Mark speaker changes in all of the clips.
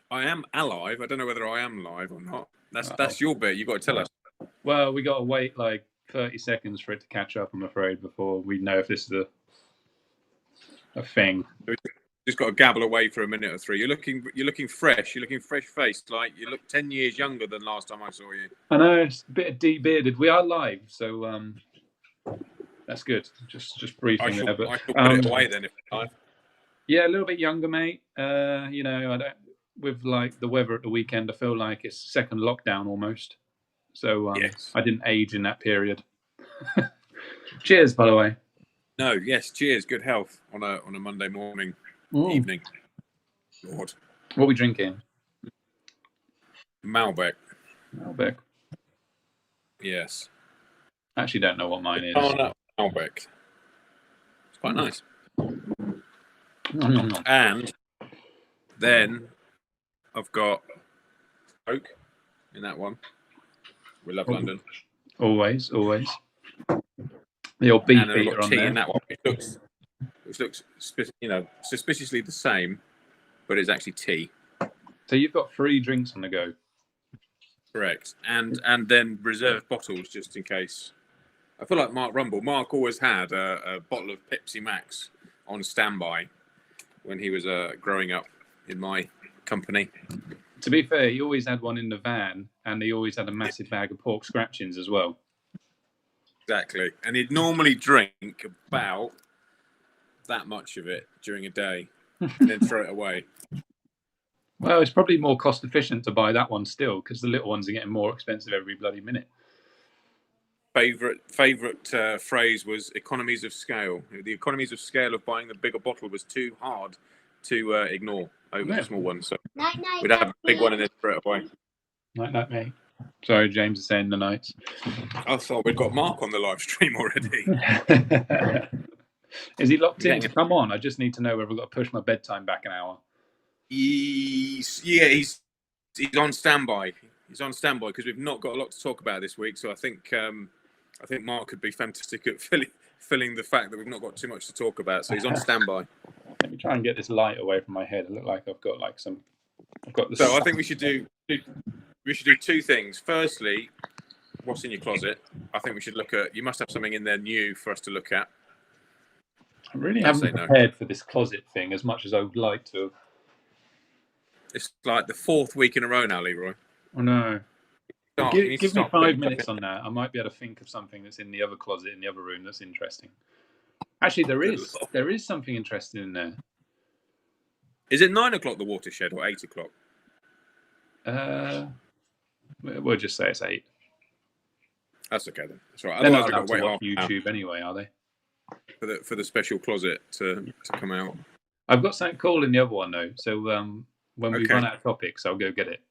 Speaker 1: I am alive. I don't know whether I am live or not.
Speaker 2: Uh-oh.
Speaker 1: That's your bit. You've got to tell us.
Speaker 2: Well, we got to wait like 30 seconds for it to catch up, I'm afraid, before we know if this is a thing.
Speaker 1: Just got to gabble away for a minute or three. You're looking fresh. You're looking fresh faced. Like you look 10 years younger than last time I saw you.
Speaker 2: I know, it's a bit of de-bearded. We are live, so that's good. Just briefing there. But
Speaker 1: I shall put it away then if you're live.
Speaker 2: Yeah, a little bit younger, mate. I don't. With like the weather at the weekend, I feel like it's second lockdown almost. So
Speaker 1: yes.
Speaker 2: I didn't age in that period. Cheers, by the way.
Speaker 1: No, yes, cheers. Good health on a Monday morning, evening. Lord.
Speaker 2: What are we drinking?
Speaker 1: Malbec.
Speaker 2: Malbec.
Speaker 1: Yes.
Speaker 2: I actually don't know what mine is.
Speaker 1: Oh, no. Malbec. It's quite nice. And then I've got Coke in that one. We love London.
Speaker 2: Always. The old beef eater on
Speaker 1: tea
Speaker 2: there.
Speaker 1: In that one, which looks suspiciously the same, but it's actually tea.
Speaker 2: So you've got 3 drinks on the go.
Speaker 1: Correct, and then reserve bottles just in case. I feel like Mark Rumble. Mark always had a bottle of Pepsi Max on standby when he was growing up in my company.
Speaker 2: To be fair, he always had one in the van, and he always had a massive bag of pork scratchings as well.
Speaker 1: Exactly, and he'd normally drink about that much of it during a day, and then throw it away.
Speaker 2: Well, it's probably more cost efficient to buy that one still, because the little ones are getting more expensive every bloody minute.
Speaker 1: Favorite phrase was economies of scale. The economies of scale of buying the bigger bottle was too hard to ignore over the small one. So we'd have a big one and then throw it away.
Speaker 2: Night, mate. Sorry, James is saying the nights.
Speaker 1: I thought we'd got Mark on the live stream already.
Speaker 2: Is he locked in? Come on, I just need to know whether I've got to push my bedtime back an hour.
Speaker 1: He's on standby. He's on standby because we've not got a lot to talk about this week. So I think Mark could be fantastic at filling the fact that we've not got too much to talk about. So he's on standby.
Speaker 2: Let me try and get this light away from my head. I look like I've got like some.
Speaker 1: So I think we should do 2 things. Firstly, what's in your closet? I think we should look at. You must have something in there new for us to look at.
Speaker 2: I really haven't prepared for this closet thing as much as I would like to.
Speaker 1: It's like the 4th week in a row now, Leroy.
Speaker 2: Oh no. Give me 5 minutes on that. I might be able to think of something that's in the other closet in the other room that's interesting. Actually, there is something interesting in there.
Speaker 1: Is it 9 o'clock the watershed or 8 o'clock?
Speaker 2: We'll just say it's 8.
Speaker 1: That's okay then. That's right.
Speaker 2: They're not allowed to watch YouTube anyway, are they?
Speaker 1: For the special closet to come out.
Speaker 2: I've got something cool in the other one though. So when we run out of topics, I'll go get it.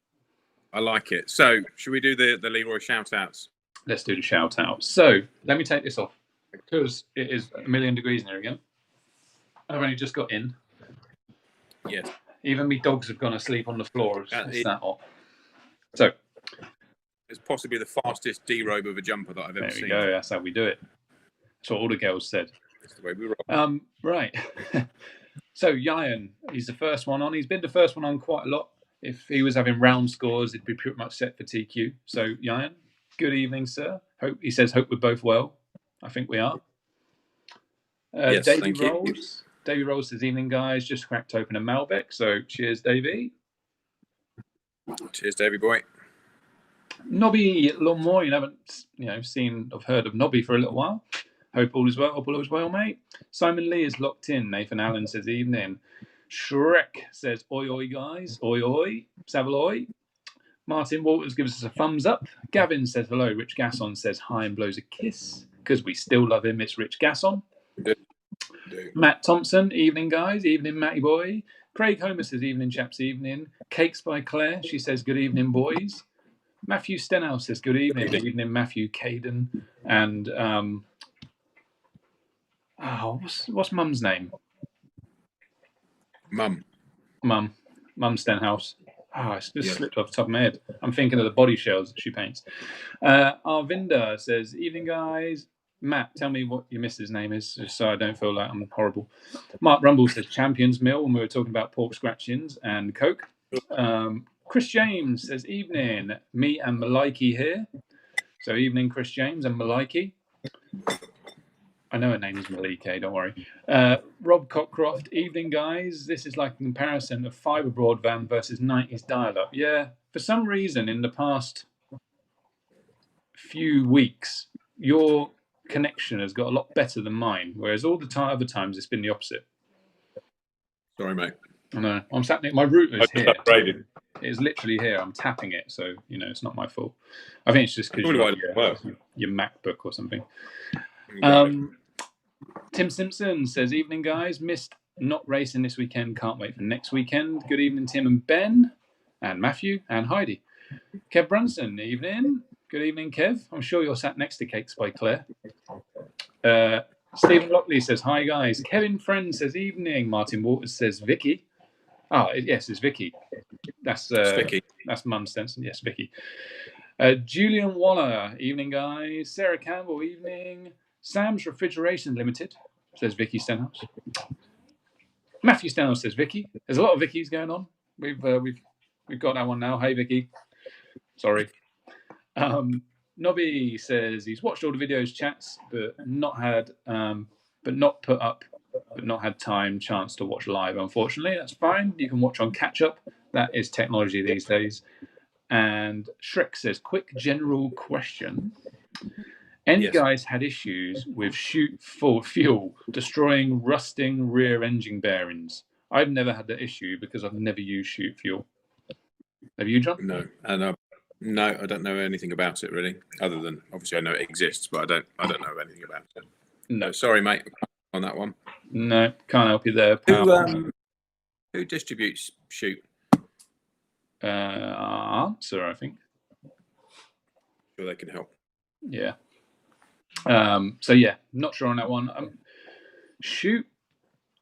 Speaker 1: I like it. So should we do the Leroy shout outs?
Speaker 2: Let's do the shout outs. So let me take this off because it is a million degrees in here again. I've only just got in.
Speaker 1: Yes.
Speaker 2: Even me dogs have gone asleep on the floor. It's that hot. So
Speaker 1: it's possibly the fastest derobe of a jumper that I've ever seen.
Speaker 2: There we go. That's how we do it. That's what all the girls said.
Speaker 1: That's the way we roll.
Speaker 2: Right. So Yayan, he's the first one on. He's been the first one on quite a lot. If he was having round scores, it'd be pretty much set for TQ. So Yayan, good evening, sir. Hope we're both well. I think we are.
Speaker 1: Yes,
Speaker 2: Davey Rolls. Davey Rolls says, evening, guys. Just cracked open a Malbec. So cheers, Davey.
Speaker 1: Cheers, Davey boy.
Speaker 2: Nobby a little more. You haven't, seen or heard of Nobby for a little while. Hope all is well. Hope all is well, mate. Simon Lee is locked in. Nathan Allen says, evening. Shrek says, oi, oi, guys. Oi, oi. Savaloy. Martin Walters gives us a thumbs up. Gavin says, hello. Rich Gasson says, hi, and blows a kiss. Because we still love him. It's Rich Gasson. Matt Thompson, evening, guys. Evening, Matty boy. Craig Homer says, evening, chaps, evening. Cakes by Claire. She says, good evening, boys. Matthew Stenhouse says, good evening. Good evening, Matthew Caden. And, what's Mum's name?
Speaker 1: Mum
Speaker 2: Stenhouse. It's just slipped off the top of my head. I'm thinking of the body shells that she paints. Arvinda says, evening, guys. Matt, tell me what your missus' name is, just so I don't feel like I'm horrible. Mark Rumble says Champions Mill when we were talking about pork scratchings and Coke. Chris James says, evening, me and Maliki here. So evening, Chris James and Maliki. I know her name is Maliki, don't worry. Rob Cockcroft, evening, guys. This is like a comparison of fibre broadband versus 90s dial-up. Yeah, for some reason in the past few weeks, your connection has got a lot better than mine, whereas all the other times it's been the opposite.
Speaker 1: Sorry, mate.
Speaker 2: I know. I'm sat near my router's
Speaker 1: I
Speaker 2: here.
Speaker 1: just upgraded.
Speaker 2: It's literally here. I'm tapping it, so it's not my fault. I think it's just because
Speaker 1: Probably
Speaker 2: you
Speaker 1: why it
Speaker 2: got your MacBook or something.
Speaker 1: Exactly.
Speaker 2: Tim Simpson says, evening, guys. Missed not racing this weekend. Can't wait for next weekend. Good evening, Tim and Ben, and Matthew, and Heidi. Kev Brunson, evening. Good evening, Kev. I'm sure you're sat next to Cakes by Claire. Stephen Lockley says, hi, guys. Kevin Friend says, evening. Martin Waters says, Vicky. Oh, yes, it's Vicky. That's
Speaker 1: Vicky.
Speaker 2: That's Mum Stenson. Yes, Vicky. Julian Waller, evening, guys. Sarah Campbell, evening. Sam's Refrigeration Limited, says Vicky Stenhouse. Matthew Stenhouse says Vicky. There's a lot of Vickies going on. We've got that one now. Hey, Vicky. Sorry. Nobby says he's watched all the videos, chats, but not had chance to watch live. Unfortunately, that's fine. You can watch on catch up. That is technology these days. And Shrek says, quick general question. Any guys had issues with shoot for fuel, destroying rusting rear engine bearings? I've never had that issue because I've never used shoot fuel. Have you, John?
Speaker 1: No, and no, I don't know anything about it really. Other than obviously I know it exists, but I don't know anything about it. No, sorry, mate, on that one.
Speaker 2: No, can't help you there, pal.
Speaker 1: Who distributes shoot?
Speaker 2: Answer, I think.
Speaker 1: Sure, they can help.
Speaker 2: Yeah. So yeah, not sure on that one. Shoot,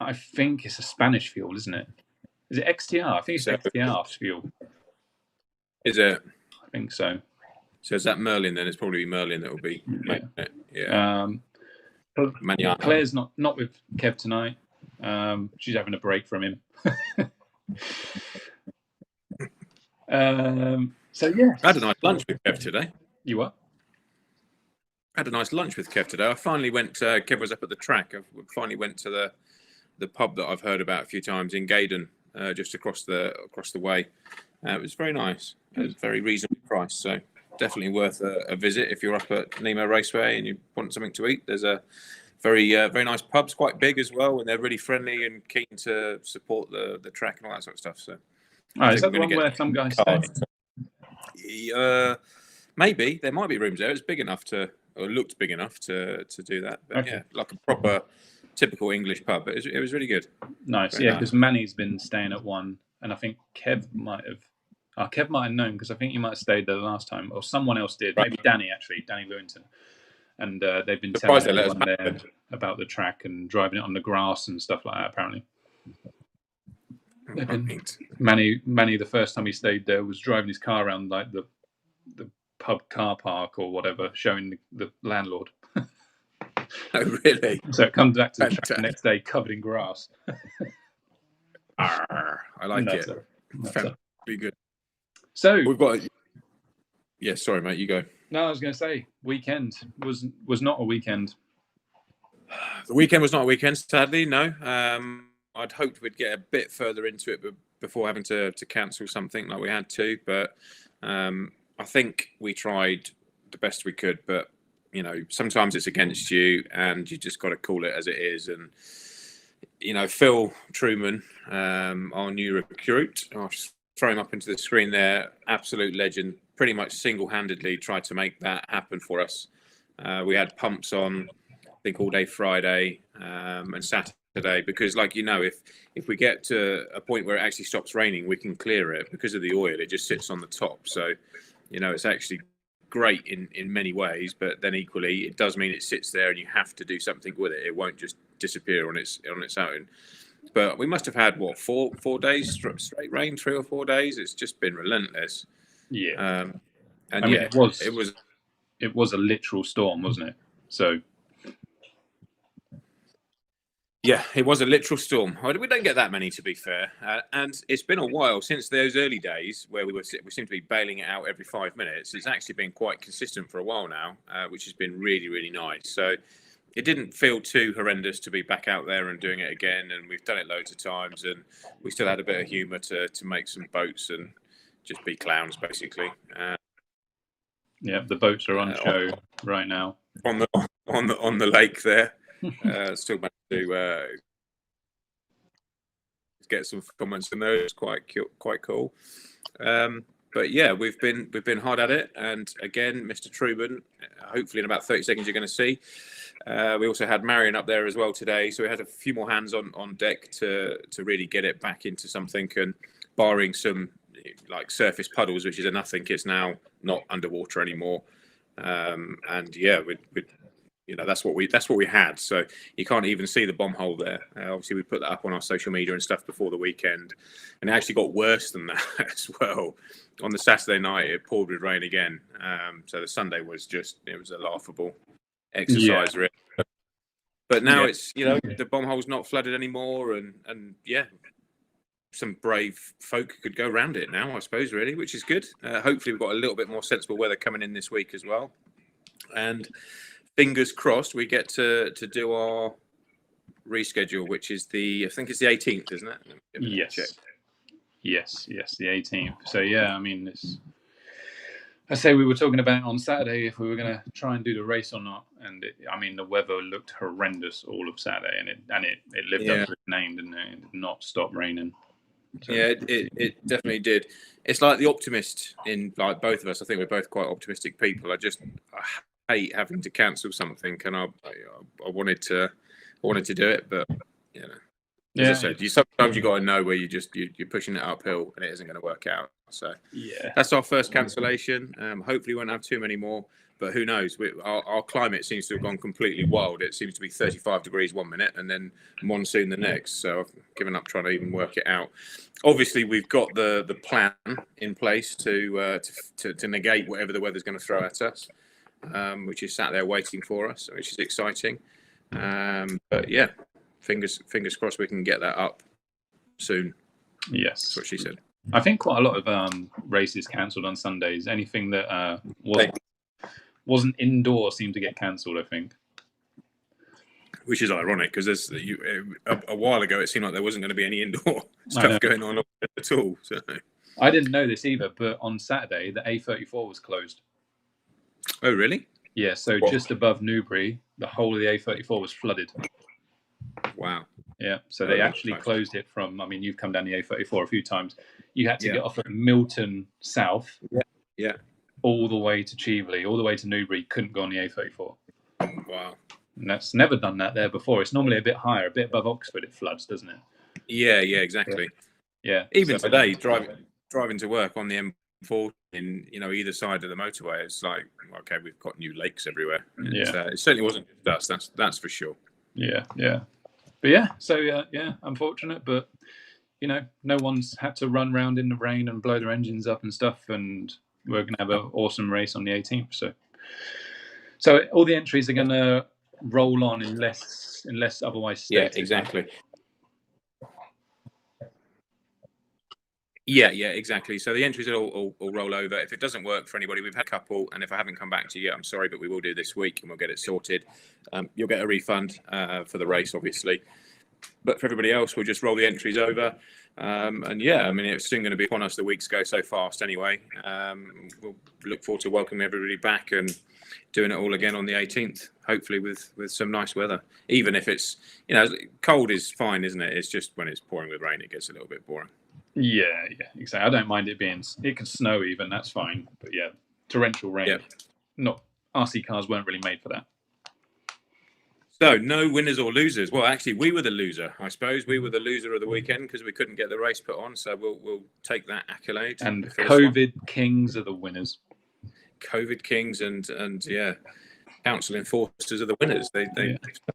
Speaker 2: I think it's a Spanish fuel, isn't it? Is it XTR? I think it's XTR fuel.
Speaker 1: Is it?
Speaker 2: I think so.
Speaker 1: So is that Merlin then? It's probably Merlin that will be making it. Yeah.
Speaker 2: Claire's not with Kev tonight. She's having a break from him. So yeah.
Speaker 1: I had a nice lunch with Kev today.
Speaker 2: You what?
Speaker 1: I had a nice lunch with Kev today. I finally went. Kev was up at the track. I finally went to the pub that I've heard about a few times in Gaydon, just across the way. It was very nice. It was very reasonably priced, so definitely worth a visit if you're up at Nemo Raceway and you want something to eat. There's a very nice pub. It's quite big as well, and they're really friendly and keen to support the track and all that sort of stuff. So,
Speaker 2: is that the one where some guys stay?
Speaker 1: Maybe there might be rooms there. It's big enough or looked big enough to do that. But okay. Yeah, like a proper typical English pub. But it was really good.
Speaker 2: Nice, very because Manny's been staying at one, and I think Kev might have known because I think he might have stayed there the last time, or someone else did. Maybe Danny Lewington, and they've been telling everyone there about the track and driving it on the grass and stuff like that. Apparently, Manny, the first time he stayed there, was driving his car around like the pub car park or whatever, showing the landlord.
Speaker 1: Oh, really?
Speaker 2: So it comes back to the track the next day covered in grass.
Speaker 1: I like it. Be good.
Speaker 2: So
Speaker 1: we've got. Yeah, sorry, mate. You go.
Speaker 2: No, I was going to say weekend was not a weekend.
Speaker 1: The weekend was not a weekend, sadly. No. I'd hoped we'd get a bit further into it before having to cancel something like we had to, but I think we tried the best we could. But sometimes it's against you, and you just got to call it as it is. And Phil Truman, our new recruit, I'll throw him up into the screen there. Absolute legend. Pretty much single-handedly tried to make that happen for us. We had pumps on, I think, all day Friday and Saturday because, if we get to a point where it actually stops raining, we can clear it because of the oil. It just sits on the top, so it's actually great in many ways. But then equally, it does mean it sits there, and you have to do something with it. It won't just disappear on its own. But we must have had 4 days straight rain, 3 or 4 days. It's just been relentless.
Speaker 2: Yeah, it was a literal storm, wasn't it? So
Speaker 1: Yeah, it was a literal storm. We don't get that many, to be fair, and it's been a while since those early days where we seem to be bailing it out every 5 minutes. It's actually been quite consistent for a while now, which has been really, really nice. So it didn't feel too horrendous to be back out there and doing it again. And we've done it loads of times, and we still had a bit of humour to make some boats and just be clowns, basically.
Speaker 2: Yeah, the boats are on show right now
Speaker 1: on the lake there. Still managed to get some comments in there. It's quite cool. But yeah, we've been hard at it. And again, Mr. Truman, hopefully in about 30 seconds you're going to see. We also had Marion up there as well today, so we had a few more hands on deck to really get it back into something. And barring some like surface puddles, which is a nothing, it's now not underwater anymore. And yeah, that's what we had. So you can't even see the bomb hole there. Obviously, we put that up on our social media and stuff before the weekend, and it actually got worse than that as well. On the Saturday night, it poured with rain again. So the Sunday was a laughable exercise, really. But now it's the bomb hole's not flooded anymore, and yeah, some brave folk could go around it now, I suppose, really, which is good. Hopefully, we've got a little bit more sensible weather coming in this week as well, and fingers crossed we get to do our reschedule, which is I think it's the 18th, isn't it?
Speaker 2: Yes, the 18th. So yeah, I mean, I say we were talking about on Saturday if we were going to try and do the race or not, and the weather looked horrendous all of Saturday, and it lived up to its name, didn't it? It did not stop raining.
Speaker 1: So, yeah, it definitely did. It's like the optimist in like both of us. I think we're both quite optimistic people. I hate having to cancel something, and I wanted to do it, but as I said, sometimes you got to know where you're pushing it uphill and it isn't going to work out. So yeah, that's our first cancellation. Hopefully, we won't have too many more. But who knows? Our climate seems to have gone completely wild. It seems to be 35 degrees 1 minute and then monsoon the next. So I've given up trying to even work it out. Obviously, we've got the plan in place to negate whatever the weather's going to throw at us, which is sat there waiting for us, which is exciting. But yeah, fingers crossed we can get that up soon.
Speaker 2: Yes,
Speaker 1: that's what she said.
Speaker 2: I think quite a lot of races cancelled on Sundays. Anything that wasn't indoor seemed to get cancelled, I think.
Speaker 1: Which is ironic because a while ago it seemed like there wasn't going to be any indoor stuff going on at all. So
Speaker 2: I didn't know this either, but on Saturday the A34 was closed.
Speaker 1: Oh, really?
Speaker 2: Yeah, so just above Newbury, the whole of the A34 was flooded.
Speaker 1: Wow.
Speaker 2: Yeah, so they actually closed it from. I mean, you've come down the A34 a few times. You had to get off at Milton South.
Speaker 1: Yeah.
Speaker 2: All the way to Cheveley, all the way to Newbury, couldn't go on the A34.
Speaker 1: Wow.
Speaker 2: And that's never done that there before. It's normally a bit higher, a bit above Oxford, it floods, doesn't it?
Speaker 1: Yeah, exactly.
Speaker 2: Yeah.
Speaker 1: Even today, driving to work on the M4 in either side of the motorway, it's like, okay, we've got new lakes everywhere. It certainly wasn't just us, that's for sure.
Speaker 2: Yeah. But yeah, so unfortunate, but no one's had to run around in the rain and blow their engines up and stuff, and we're going to have an awesome race on the 18th. So all the entries are going to roll on unless otherwise stated.
Speaker 1: Yeah, exactly. Yeah, exactly. So the entries will roll over. If it doesn't work for anybody, we've had a couple, and if I haven't come back to you yet, I'm sorry, but we will do this week and we'll get it sorted. You'll get a refund for the race, obviously. But for everybody else, we'll just roll the entries over. And yeah, I mean, it's soon going to be upon us. The weeks go so fast anyway. We'll look forward to welcoming everybody back and doing it all again on the 18th, hopefully with some nice weather. Even if it's, cold is fine, isn't it? It's just when it's pouring with rain, it gets a little bit boring.
Speaker 2: Yeah, exactly. I don't mind it can snow even, that's fine. But yeah, torrential rain. Yeah. RC cars weren't really made for that.
Speaker 1: So, no winners or losers. Well, actually, we were the loser, I suppose. We were the loser of the weekend because we couldn't get the race put on. So we'll take that accolade.
Speaker 2: And COVID Kings are the winners.
Speaker 1: COVID Kings and council enforcers are the winners.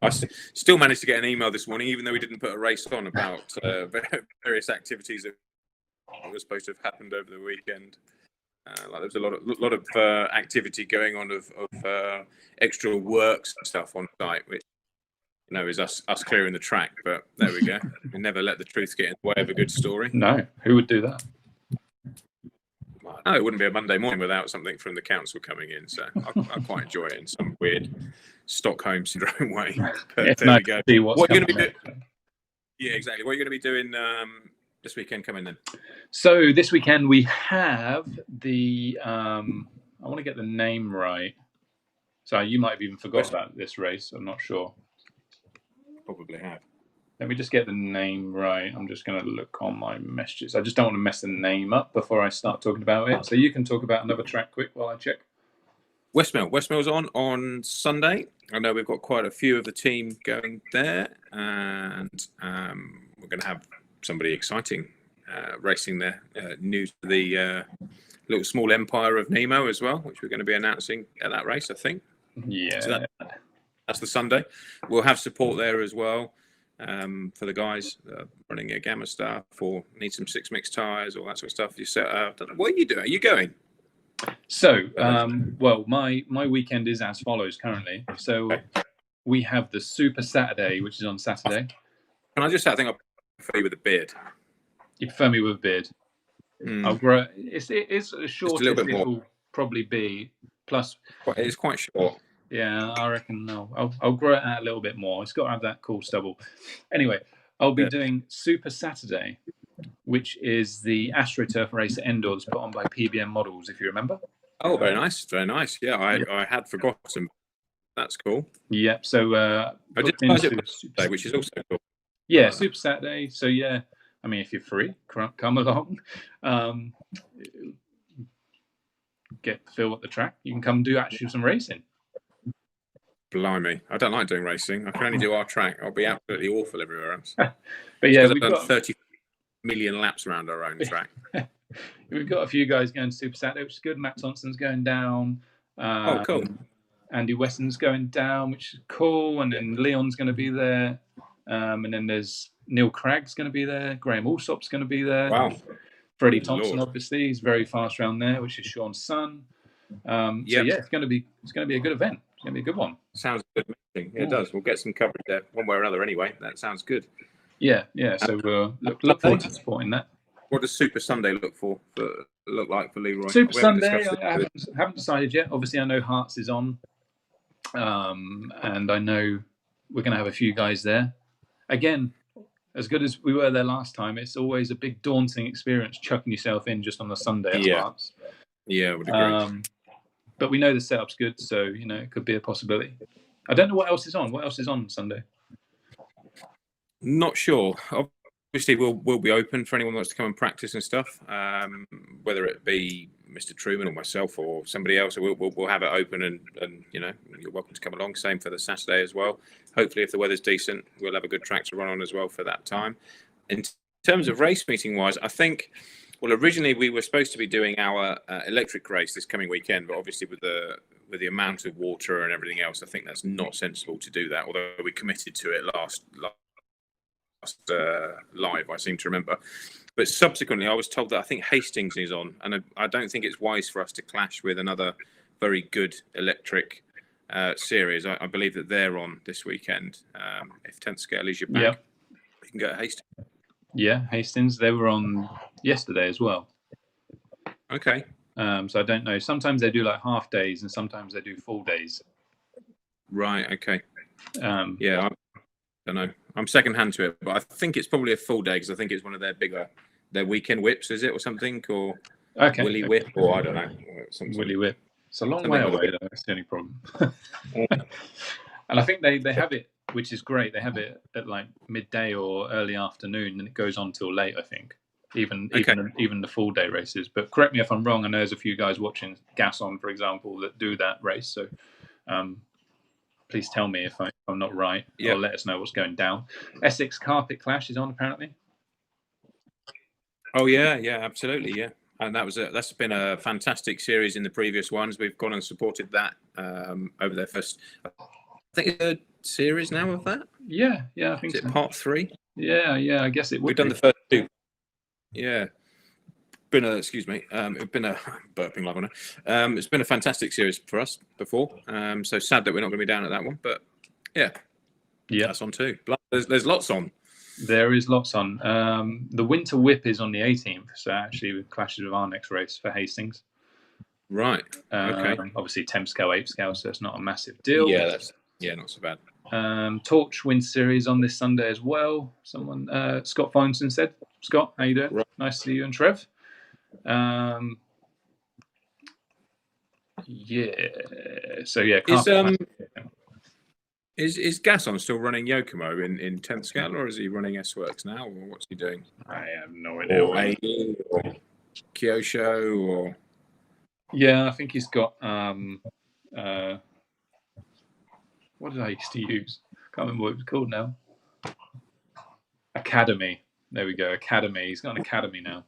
Speaker 1: I still managed to get an email this morning, even though we didn't put a race on, about various activities that were supposed to have happened over the weekend. Like there was a lot of activity going on of extra works and stuff on site, which know is us clearing the track. But there we go. We never let the truth get in the way of a good story.
Speaker 2: No, who would do that?
Speaker 1: No, it wouldn't be a Monday morning without something from the council coming in. So I quite enjoy it in some weird Stockholm syndrome way. But
Speaker 2: It's
Speaker 1: there
Speaker 2: nice
Speaker 1: we go.
Speaker 2: to see what's
Speaker 1: What are you
Speaker 2: coming
Speaker 1: going to be
Speaker 2: next.
Speaker 1: doing? Yeah, exactly. What are you going to be doing this weekend coming then?
Speaker 2: So this weekend we have the I want to get the name right. So you might have even forgot about this race. I'm not sure.
Speaker 1: Probably have.
Speaker 2: Let me just get the name right. I'm just going to look on my messages. I just don't want to mess the name up before I start talking about it. So you can talk about another track quick while I check.
Speaker 1: Westmill's on Sunday. I know we've got quite a few of the team going there, and we're going to have somebody exciting racing there, new to the little small empire of Nemo as well, which we're going to be announcing at that race, I think.
Speaker 2: Yeah.
Speaker 1: So that's the Sunday. We'll have support there as well for the guys running a Gamma stuff or need some 6-mix tyres, all that sort of stuff. You set up. What are you doing? Are you going?
Speaker 2: So, well, my weekend is as follows currently. So we have the Super Saturday, which is on Saturday.
Speaker 1: Can I just say, I think I'll prefer you with a beard.
Speaker 2: You prefer me with a beard. I'll grow. It's as short
Speaker 1: little
Speaker 2: as
Speaker 1: bit
Speaker 2: it
Speaker 1: more.
Speaker 2: will probably be. Plus,
Speaker 1: It's quite short.
Speaker 2: yeah, I reckon I'll grow it out a little bit more. It's got to have that cool stubble. Anyway, I'll be doing Super Saturday, which is the AstroTurf race at Endors put on by PBM Models, if you remember.
Speaker 1: Oh, very nice, very nice. Yeah, I had forgotten. That's cool.
Speaker 2: Yep. So
Speaker 1: I did Saturday, which is also cool.
Speaker 2: Yeah, Super Saturday. So yeah, I mean, if you're free, come along. Get Phil at the track. You can come do actually some racing.
Speaker 1: Blimey, I don't like doing racing. I can only do our track. I'll be absolutely awful everywhere else.
Speaker 2: But yeah,
Speaker 1: we've got 30 million laps around our own track.
Speaker 2: We've got a few guys going to Super Saturday, which is good. Matt Thompson's going down.
Speaker 1: Oh, cool.
Speaker 2: Andy Weston's going down, which is cool. And then Leon's going to be there. And then there's Neil Cragg's going to be there. Graham Allsop's going to be there.
Speaker 1: Wow.
Speaker 2: Freddie Thompson, obviously, he's very fast around there, which is Sean's son. So yeah, it's going to be a good event. It's going to be a good one.
Speaker 1: Sounds good. It does. We'll get some coverage there, one way or another. Anyway, that sounds good.
Speaker 2: Yeah. So we'll look forward to supporting that.
Speaker 1: What does Super Sunday look like for Leroy?
Speaker 2: Super Sunday, I haven't decided yet. Obviously, I know Hearts is on, and I know we're going to have a few guys there. Again, as good as we were there last time, it's always a big daunting experience chucking yourself in just on a Sunday at Hearts.
Speaker 1: Yeah, I would agree.
Speaker 2: But we know the setup's good, so it could be a possibility. I don't know what else is on. What else is on Sunday?
Speaker 1: Not sure. Obviously, we'll be open for anyone who wants to come and practice and stuff. Whether it be Mr. Truman or myself or somebody else, we'll have it open, and you're welcome to come along. Same for the Saturday as well. Hopefully, if the weather's decent, we'll have a good track to run on as well for that time. In terms of race meeting wise, I think. Well, originally we were supposed to be doing our electric race this coming weekend, but obviously with the amount of water and everything else, I think that's not sensible to do that. Although we committed to it last live, I seem to remember. But subsequently, I was told that I think Hastings is on, and I don't think it's wise for us to clash with another very good electric series. I believe that they're on this weekend. If 10th Scale is your back, you can go to Hastings.
Speaker 2: Yeah, Hastings. They were on yesterday as well.
Speaker 1: Okay.
Speaker 2: So I don't know. Sometimes they do like half days, and sometimes they do full days.
Speaker 1: Right. Okay. Yeah. I don't know. I'm second hand to it, but I think it's probably a full day because I think it's one of their weekend whips, is it, or something, or Willy Whip, or I don't know.
Speaker 2: Willy Whip. It's a long way away, though. That's the only problem. And I think they have it, which is great. They have it at like midday or early afternoon, and it goes on till late, I think. Even the full day races. But correct me if I'm wrong. I know there's a few guys watching Gas On, for example, that do that race. So please tell me if I'm not right, or let us know what's going down. Essex Carpet Clash is on apparently.
Speaker 1: Oh yeah, absolutely, yeah. And that's been a fantastic series in the previous ones. We've gone and supported that over their first, I think, third series now of that.
Speaker 2: Yeah, I think
Speaker 1: is it part 3?
Speaker 2: Yeah, I guess it would.
Speaker 1: We've done the first 2. Yeah. It's been a burping love on it. It's been a fantastic series for us before. So sad that we're not going to be down at that one, but yeah,
Speaker 2: Yeah,
Speaker 1: that's on too. There's lots on.
Speaker 2: there is lots on. The Winter Whip is on the 18th, so actually it clashes with our next race for Hastings.
Speaker 1: Right. Okay.
Speaker 2: Obviously 10 scale, 8 scale, so it's not a massive deal.
Speaker 1: Yeah, not so bad.
Speaker 2: Torch Winter Series on this Sunday as well. Someone, Scott Fineson said. Scott, how you doing?
Speaker 1: Right.
Speaker 2: Nice to see you and Trev. Yeah. So yeah,
Speaker 1: Is Gasson still running Yokomo in 10th scale, or is he running S-Works now, or what's he doing?
Speaker 2: I have no idea.
Speaker 1: Or AE, or Kyosho, or
Speaker 2: yeah, I think he's got what did I used to use? Can't remember what it was called now. Academy. There we go. Academy. He's got an Academy now.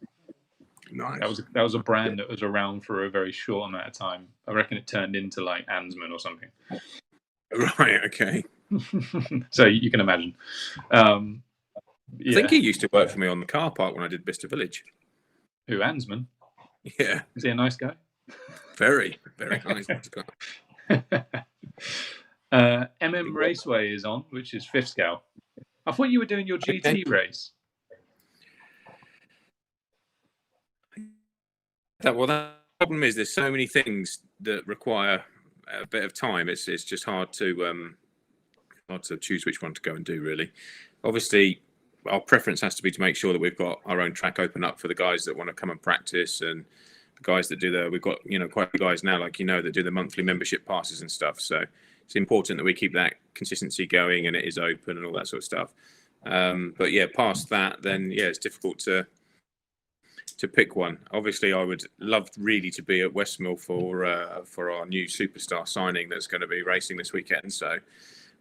Speaker 1: nice.
Speaker 2: That was a brand that was around for a very short amount of time. I reckon it turned into like Ansman or something.
Speaker 1: Right. Okay.
Speaker 2: So you can imagine.
Speaker 1: I think he used to work for me on the car park when I did Bicester Village.
Speaker 2: Who, Ansman?
Speaker 1: Yeah.
Speaker 2: Is he a nice guy?
Speaker 1: Very, very nice.
Speaker 2: MM Raceway is on, which is 5th scale. I thought you were doing your GT race.
Speaker 1: The problem is there's so many things that require a bit of time. It's just hard to choose which one to go and do, really. Obviously, our preference has to be to make sure that we've got our own track open up for the guys that want to come and practice, and the guys that do we've got, quite a few guys now, like, that do the monthly membership passes and stuff. So it's important that we keep that consistency going and it is open and all that sort of stuff. But yeah, past that, then yeah, it's difficult to pick one. Obviously, I would love really to be at Westmill for our new superstar signing that's going to be racing this weekend. So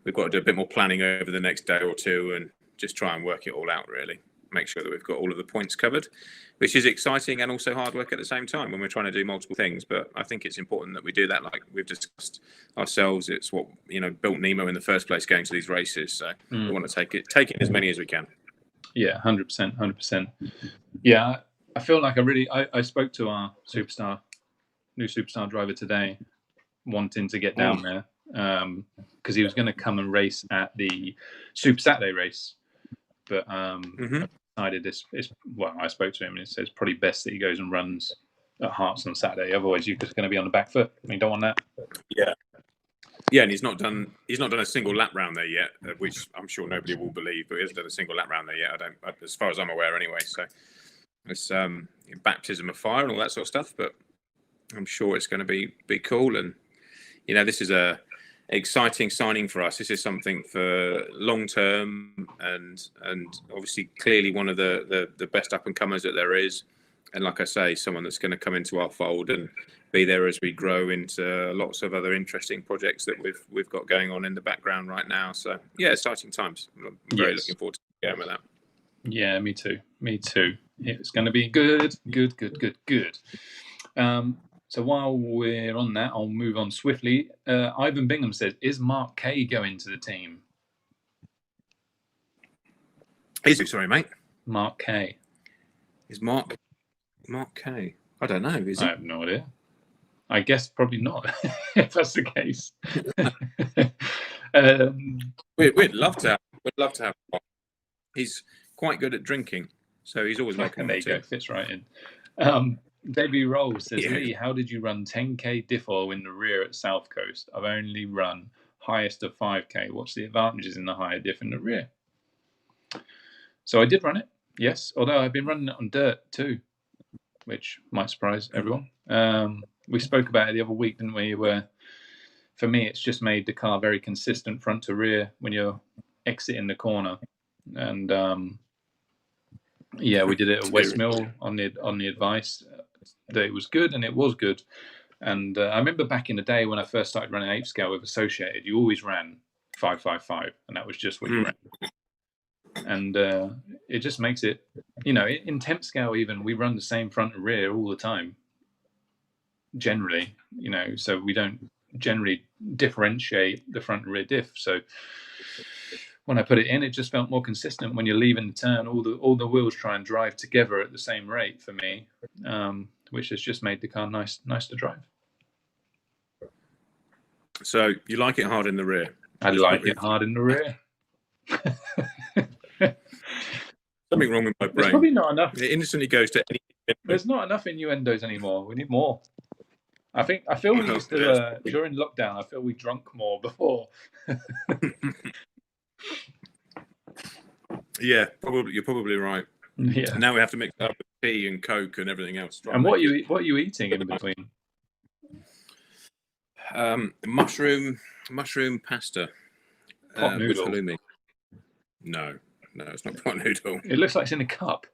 Speaker 1: we've got to do a bit more planning over the next day or two and just try and work it all out, really. Make sure that we've got all of the points covered, which is exciting and also hard work at the same time when we're trying to do multiple things. But I think it's important that we do that, like we've discussed ourselves. It's what built Nemo in the first place, going to these races. So we want to take it as many as we can.
Speaker 2: Yeah, 100%, 100%. Yeah, I feel like I spoke to our new superstar driver today, wanting to get down there because he was going to come and race at the Super Saturday race, but decided I spoke to him and he says probably best that he goes and runs at Hearts on Saturday. Otherwise, you're just going to be on the back foot. I mean, don't want that.
Speaker 1: Yeah, and he's not done a single lap round there yet, which I'm sure nobody will believe, but he hasn't done a single lap round there yet. As far as I'm aware, anyway. So it's baptism of fire and all that sort of stuff. But I'm sure it's going to be cool. And this is a exciting signing for us. This is something for long term, and obviously clearly one of the best up and comers that there is. And like I say, someone that's going to come into our fold and be there as we grow into lots of other interesting projects that we've got going on in the background right now. So yeah, exciting times. I'm very looking forward to going with that.
Speaker 2: Yeah, me too. It's going to be good. So while we're on that, I'll move on swiftly. Ivan Bingham says, "Is Mark Kay going to the team?"
Speaker 1: Is he? Sorry, mate.
Speaker 2: Mark Kay.
Speaker 1: Is Mark Kay? I don't know. Is he?
Speaker 2: I have no idea. I guess probably not, if that's the case.
Speaker 1: We'd love to have. He's quite good at drinking, so he's always welcome.
Speaker 2: There you go. Fits right in. Debbie Roll says, Lee, how did you run 10k diff oil in the rear at South Coast? I've only run highest of 5k. What's the advantages in the higher diff in the rear? So I did run it, yes, although I've been running it on dirt too, which might surprise everyone. We spoke about it the other week, didn't we? Where for me, it's just made the car very consistent front to rear when you're exiting the corner. And yeah, we did it at Westmill on the advice that it was good, and it was good. And I remember back in the day when I first started running 8 scale with Associated, you always ran 555, and that was just what you ran. And it just makes it, in 10th scale even, we run the same front and rear all the time. Generally, so we don't generally differentiate the front and rear diff. So when I put it in, it just felt more consistent. When you're leaving the turn, all the wheels try and drive together at the same rate for me, which has just made the car nice to drive.
Speaker 1: So you like it hard in the rear?
Speaker 2: I like it hard in the rear.
Speaker 1: Something wrong with my
Speaker 2: There's
Speaker 1: brain.
Speaker 2: probably not enough.
Speaker 1: It instantly goes to any.
Speaker 2: There's not enough innuendos anymore. We need more. I feel we used to during lockdown. I feel we drunk more before.
Speaker 1: Yeah, probably. You're probably right.
Speaker 2: Yeah.
Speaker 1: Now we have to mix it up with tea and Coke and everything else.
Speaker 2: And what are you eating in between?
Speaker 1: Mushroom pasta.
Speaker 2: Pot noodle.
Speaker 1: With halloumi. No, it's not pot noodle.
Speaker 2: It looks like it's in a cup.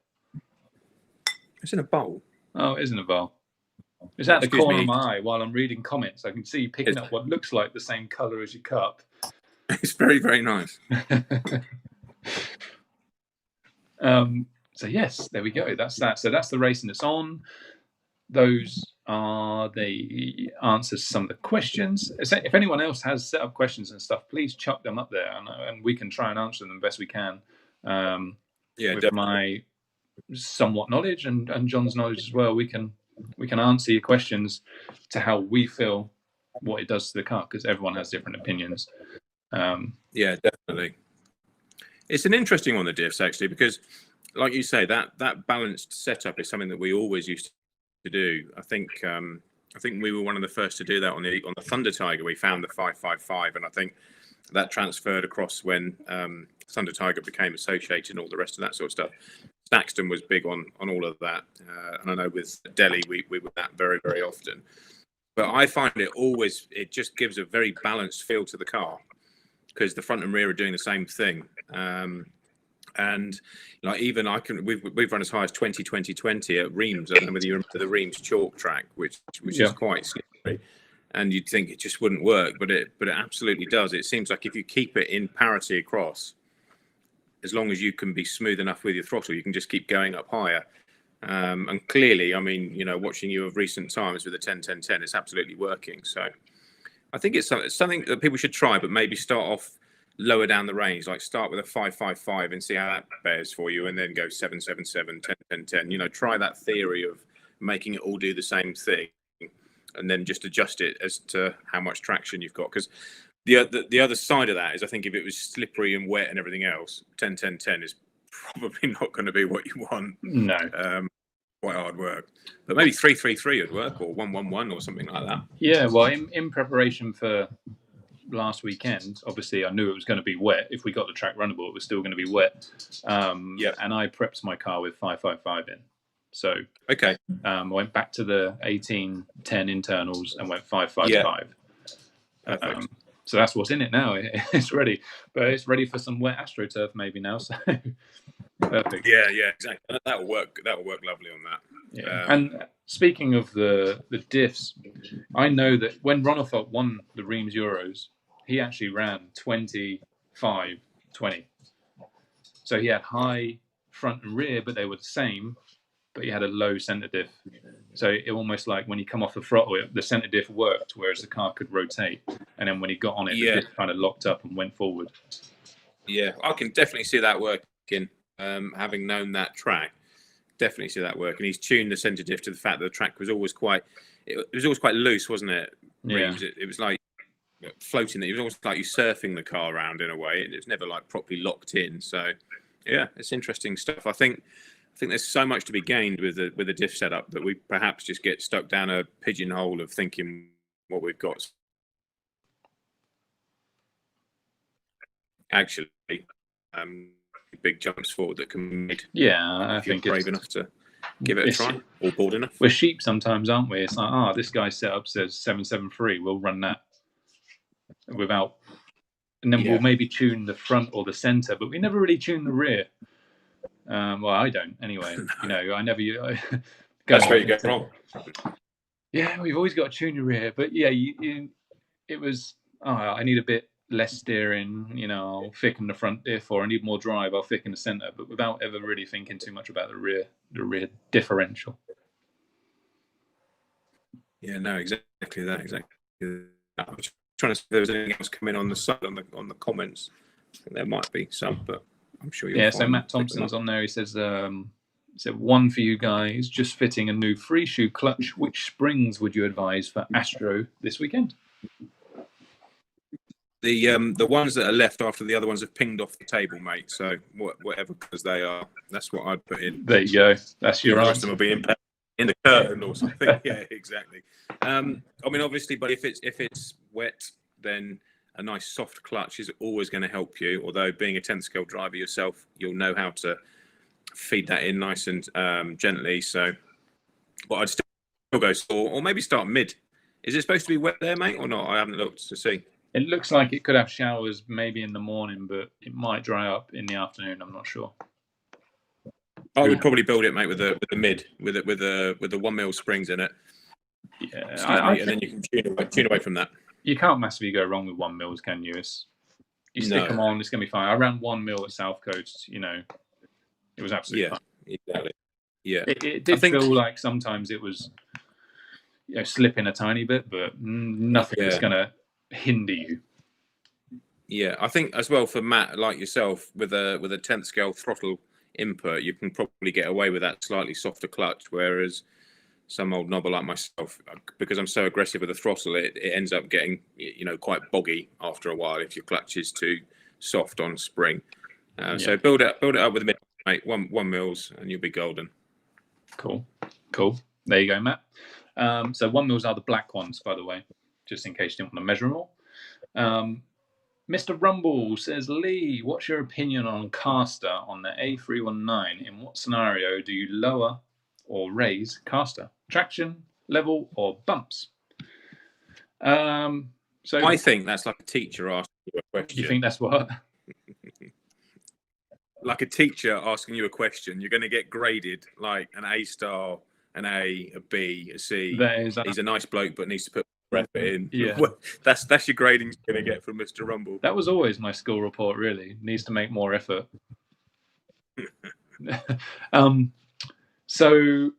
Speaker 1: It's in a bowl.
Speaker 2: Oh, it is in a bowl. It's at the
Speaker 1: Excuse
Speaker 2: corner
Speaker 1: me.
Speaker 2: of my eye while I'm reading comments. I can see you picking up what looks like the same colour as your cup.
Speaker 1: It's very, very nice.
Speaker 2: So yes, there we go. That's that. So that's the racing that's on. Those are the answers to some of the questions. If anyone else has set up questions and stuff, please chuck them up there, and we can try and answer them the best we can.
Speaker 1: Yeah,
Speaker 2: with
Speaker 1: definitely.
Speaker 2: my somewhat knowledge and John's knowledge as well, we can answer your questions to how we feel what it does to the car, because everyone has different opinions.
Speaker 1: Yeah, definitely. It's an interesting one, the diffs, actually, because like you say, that balanced setup is something that we always used to do. I think we were one of the first to do that on the Thunder Tiger. We found the 555, and I think that transferred across when Thunder Tiger became associated and all the rest of that sort of stuff. Staxton was big on all of that, and I know with Delhi we were that very, very often. But I find it just gives a very balanced feel to the car, because the front and rear are doing the same thing. And like even we've run as high as 20 at Reims. I don't know whether you remember the Reims chalk track, which is quite slippery, and you'd think it just wouldn't work, but it absolutely does. It seems like if you keep it in parity across, as long as you can be smooth enough with your throttle, you can just keep going up higher. And clearly, I mean, watching you of recent times with the 10-10-10, it's absolutely working. So I think it's something that people should try, but maybe start off lower down the range, like start with a 555 and see how that bears for you, and then go 777, 10-10-10. Try that theory of making it all do the same thing, and then just adjust it as to how much traction you've got. Because the other side of that is, I think if it was slippery and wet and everything else, 10-10-10 is probably not going to be what you want.
Speaker 2: No.
Speaker 1: Quite hard work. But maybe 3-3-3 would work, or 1-1-1 or something like that.
Speaker 2: Yeah, well, in preparation for last weekend, obviously I knew it was going to be wet. If we got the track runnable, it was still going to be wet. And I prepped my car with 555 in. So
Speaker 1: okay,
Speaker 2: I went back to the 1810 internals and went 555.
Speaker 1: Yeah.
Speaker 2: So that's what's in it now. It's ready, but it's ready for some wet AstroTurf maybe now. So perfect.
Speaker 1: Yeah, exactly. That'll work lovely on that.
Speaker 2: Yeah. And speaking of the diffs, I know that when Ronaldsfeld won the Reims Euros, he actually ran 25-20. So he had high front and rear, but they were the same, but he had a low centre diff. So it almost like when you come off the throttle, the centre diff worked, whereas the car could rotate. And then when he got on it, the diff kind of locked up and went forward.
Speaker 1: Yeah, I can definitely see that working. Having known that track, definitely see that working. He's tuned the centre diff to the fact that the track was always quite loose, wasn't it?
Speaker 2: Yeah.
Speaker 1: It was like floating. It was almost like you surfing the car around in a way. It was never like properly locked in. So yeah, it's interesting stuff. I think there's so much to be gained with the diff setup that we perhaps just get stuck down a pigeonhole of thinking what we've got. Actually, big jumps forward that can be made.
Speaker 2: Yeah, I think
Speaker 1: you're brave enough to give it a try, or bold enough.
Speaker 2: We're sheep sometimes, aren't we? It's like, this guy's setup says 773, we'll run that without, and then we'll maybe tune the front or the centre, but we never really tune the rear. Well, I don't anyway. I never.
Speaker 1: That's where you get wrong.
Speaker 2: Yeah, we've always got to tune your rear, but yeah, it was. I need a bit less steering. I'll thicken the front diff, or I need more drive. I'll thicken the centre, but without ever really thinking too much about the rear differential.
Speaker 1: Yeah, no, exactly that. I was trying to see if there was anything else coming on the side on the comments. I think there might be some, but I'm sure you'll.
Speaker 2: Yeah, so Matt Thompson's on there. He says, one for you guys, just fitting a new free shoe clutch. Which springs would you advise for Astro this weekend?
Speaker 1: The ones that are left after the other ones have pinged off the table, mate. So whatever colours they are, that's what I'd put in.
Speaker 2: There you go. That's your
Speaker 1: The rest of
Speaker 2: answer.
Speaker 1: them will be in the curtain or something. Yeah, exactly. I mean, obviously, but if it's wet, then a nice soft clutch is always going to help you. Although being a 10th scale driver yourself, you'll know how to feed that in nice and gently. So, but I'd still go or maybe start mid. Is it supposed to be wet there, mate, or not? I haven't looked to see.
Speaker 2: It looks like it could have showers maybe in the morning, but it might dry up in the afternoon. I'm not sure.
Speaker 1: I would probably build it, mate, with the mid, with the 1 mil springs in it.
Speaker 2: Yeah,
Speaker 1: and then you can tune away from that.
Speaker 2: You can't massively go wrong with 1 mils, can you? You stick them on, it's going to be fine. I ran 1 mil at South Coast. It was absolutely fine.
Speaker 1: Exactly. Yeah,
Speaker 2: it did feel like sometimes it was slipping a tiny bit, but nothing that's going to hinder you.
Speaker 1: Yeah, I think as well for Matt, like yourself, with a 10th scale throttle input, you can probably get away with that slightly softer clutch, whereas some old knobber like myself, because I'm so aggressive with the throttle, it ends up getting quite boggy after a while if your clutch is too soft on spring. So build it up with a mid, mate, one mils, and you'll be golden.
Speaker 2: Cool. There you go, Matt. So 1 mils are the black ones, by the way, just in case you didn't want to measure them all. Mr. Rumble says, Lee, what's your opinion on caster on the A319? In what scenario do you lower or raise caster? Traction, level, or bumps? So
Speaker 1: I think that's like a teacher asking you a question.
Speaker 2: You think that's what?
Speaker 1: Like a teacher asking you a question. You're going to get graded like an A star, an A, a B, a C. He's a nice bloke, but needs to put effort in.
Speaker 2: Yeah.
Speaker 1: That's your grading you're going to get from Mr. Rumble.
Speaker 2: That was always my school report, really. Needs to make more effort. So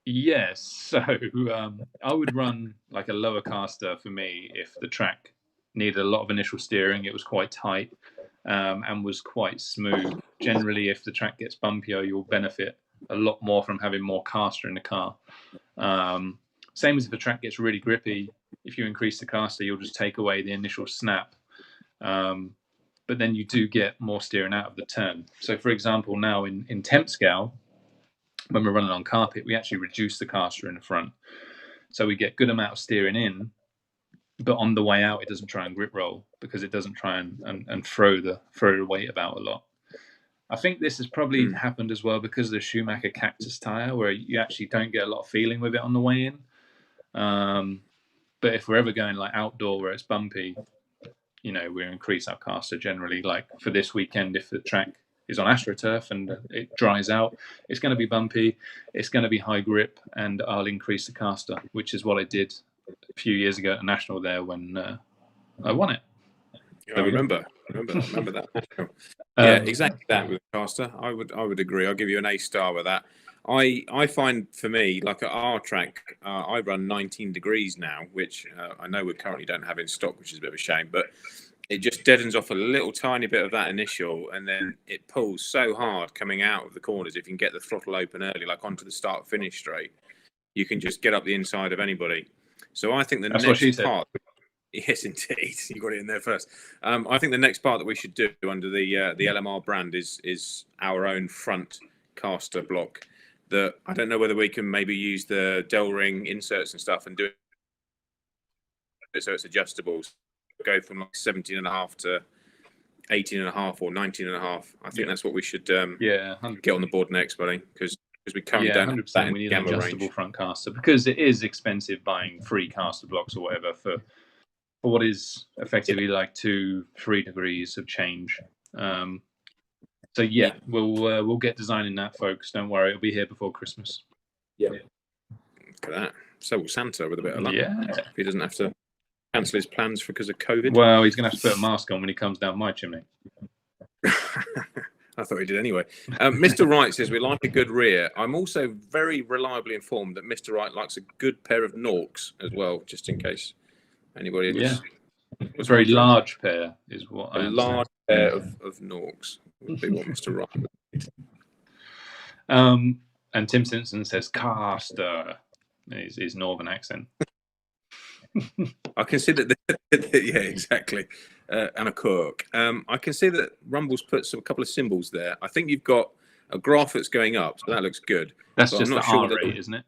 Speaker 2: I would run like a lower caster for me if the track needed a lot of initial steering. It was quite tight and was quite smooth. Generally, if the track gets bumpier, you'll benefit a lot more from having more caster in the car. Same as if the track gets really grippy. If you increase the caster, you'll just take away the initial snap. But then you do get more steering out of the turn. So, for example, now in temp scale, when we're running on carpet, we actually reduce the caster in the front. So we get good amount of steering in, but on the way out, it doesn't try and grip roll because it doesn't try and throw the weight about a lot. I think this has probably happened as well because of the Schumacher Cactus tyre, where you actually don't get a lot of feeling with it on the way in. But if we're ever going like outdoor where it's bumpy, we increase our caster generally. Like for this weekend, if the track is on AstroTurf and it dries out, it's going to be bumpy, it's going to be high grip, and I'll increase the caster, which is what I did a few years ago at the National there when I won it.
Speaker 1: I remember that. Yeah, exactly that with the caster. I would agree. I'll give you an A star with that. I find for me, like at our track, I run 19 degrees now, which I know we currently don't have in stock, which is a bit of a shame, but it just deadens off a little tiny bit of that initial, and then it pulls so hard coming out of the corners. If you can get the throttle open early, like onto the start-finish straight, you can just get up the inside of anybody. So I think
Speaker 2: That's next part...
Speaker 1: Yes, indeed. You got it in there first. I think the next part that we should do under the LMR brand is our own front caster block. That I don't know whether we can maybe use the Del Ring inserts and stuff and do it so it's adjustable. Go from like 17.5 to 18.5 or 19.5. I think that's what we should get on the board next, buddy, because we currently don't have that in
Speaker 2: we need an adjustable front caster because it is expensive buying 3 caster blocks or whatever for what is effectively like 2-3 degrees of change. So we'll get designing that, folks. Don't worry, it'll be here before Christmas.
Speaker 1: Yeah. Look at that. So will Santa with a bit of luck.
Speaker 2: Yeah.
Speaker 1: If he doesn't have to cancel his plans because of COVID.
Speaker 2: Well, he's going to have to put a mask on when he comes down my chimney.
Speaker 1: I thought he did anyway. Mr. Wright says, we like a good rear. I'm also very reliably informed that Mr. Wright likes a good pair of Norks as well, just in case anybody was
Speaker 2: a very large pair is what I understand.
Speaker 1: Large pair of Norks would be what Mr. Wright would.
Speaker 2: And Tim Simpson says caster, his northern accent.
Speaker 1: I can see that. Yeah, exactly. And a cork. I can see that Rumble's put a couple of symbols there. I think you've got a graph that's going up, so that looks good.
Speaker 2: That's
Speaker 1: but
Speaker 2: just
Speaker 1: I'm
Speaker 2: the
Speaker 1: not sure
Speaker 2: R
Speaker 1: whether
Speaker 2: rate, isn't it?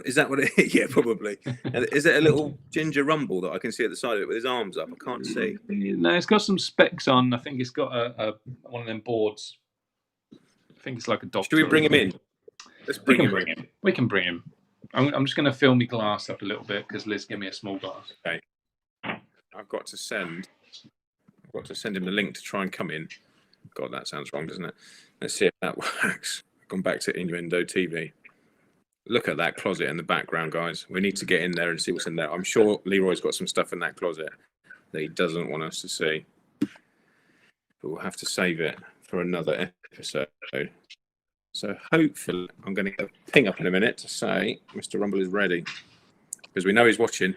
Speaker 1: is that what it is? Yeah, probably. And is it a little ginger Rumble that I can see at the side of it with his arms up? I can't see.
Speaker 2: No, it's got some specs on. I think it's got a one of them boards. I think it's like a doctor.
Speaker 1: Should we bring him in? Let's bring him in.
Speaker 2: We can bring him. I'm just going to fill my glass up a little bit because Liz gave me a small glass.
Speaker 1: Okay. I've got to send him the link to try and come in. God, that sounds wrong, doesn't it? Let's see if that works. I've gone back to Innuendo TV. Look at that closet in the background, guys. We need to get in there and see what's in there. I'm sure Leroy's got some stuff in that closet that he doesn't want us to see. But we'll have to save it for another episode. So hopefully I'm going to get a ping up in a minute to say Mr. Rumble is ready. Because we know he's watching.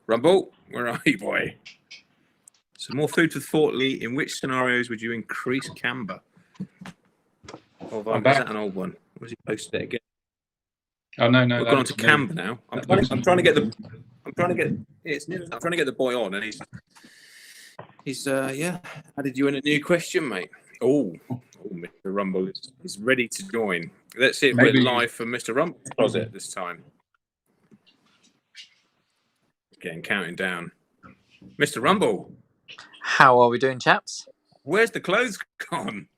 Speaker 1: Rumble, where are you, boy? Some more food for thought, Lee. In which scenarios would you increase camber? Is that an old one? Or has he posted it again?
Speaker 2: Oh no!
Speaker 1: We've gone on to camber now. I'm trying to get the boy on, and he's added you in a new question, mate. Oh, Mr. Rumble is ready to join. Let's see if we're live from Mr. Rumble's closet this time. Getting counting down. Mr. Rumble.
Speaker 3: How are we doing, chaps?
Speaker 1: Where's the clothes gone?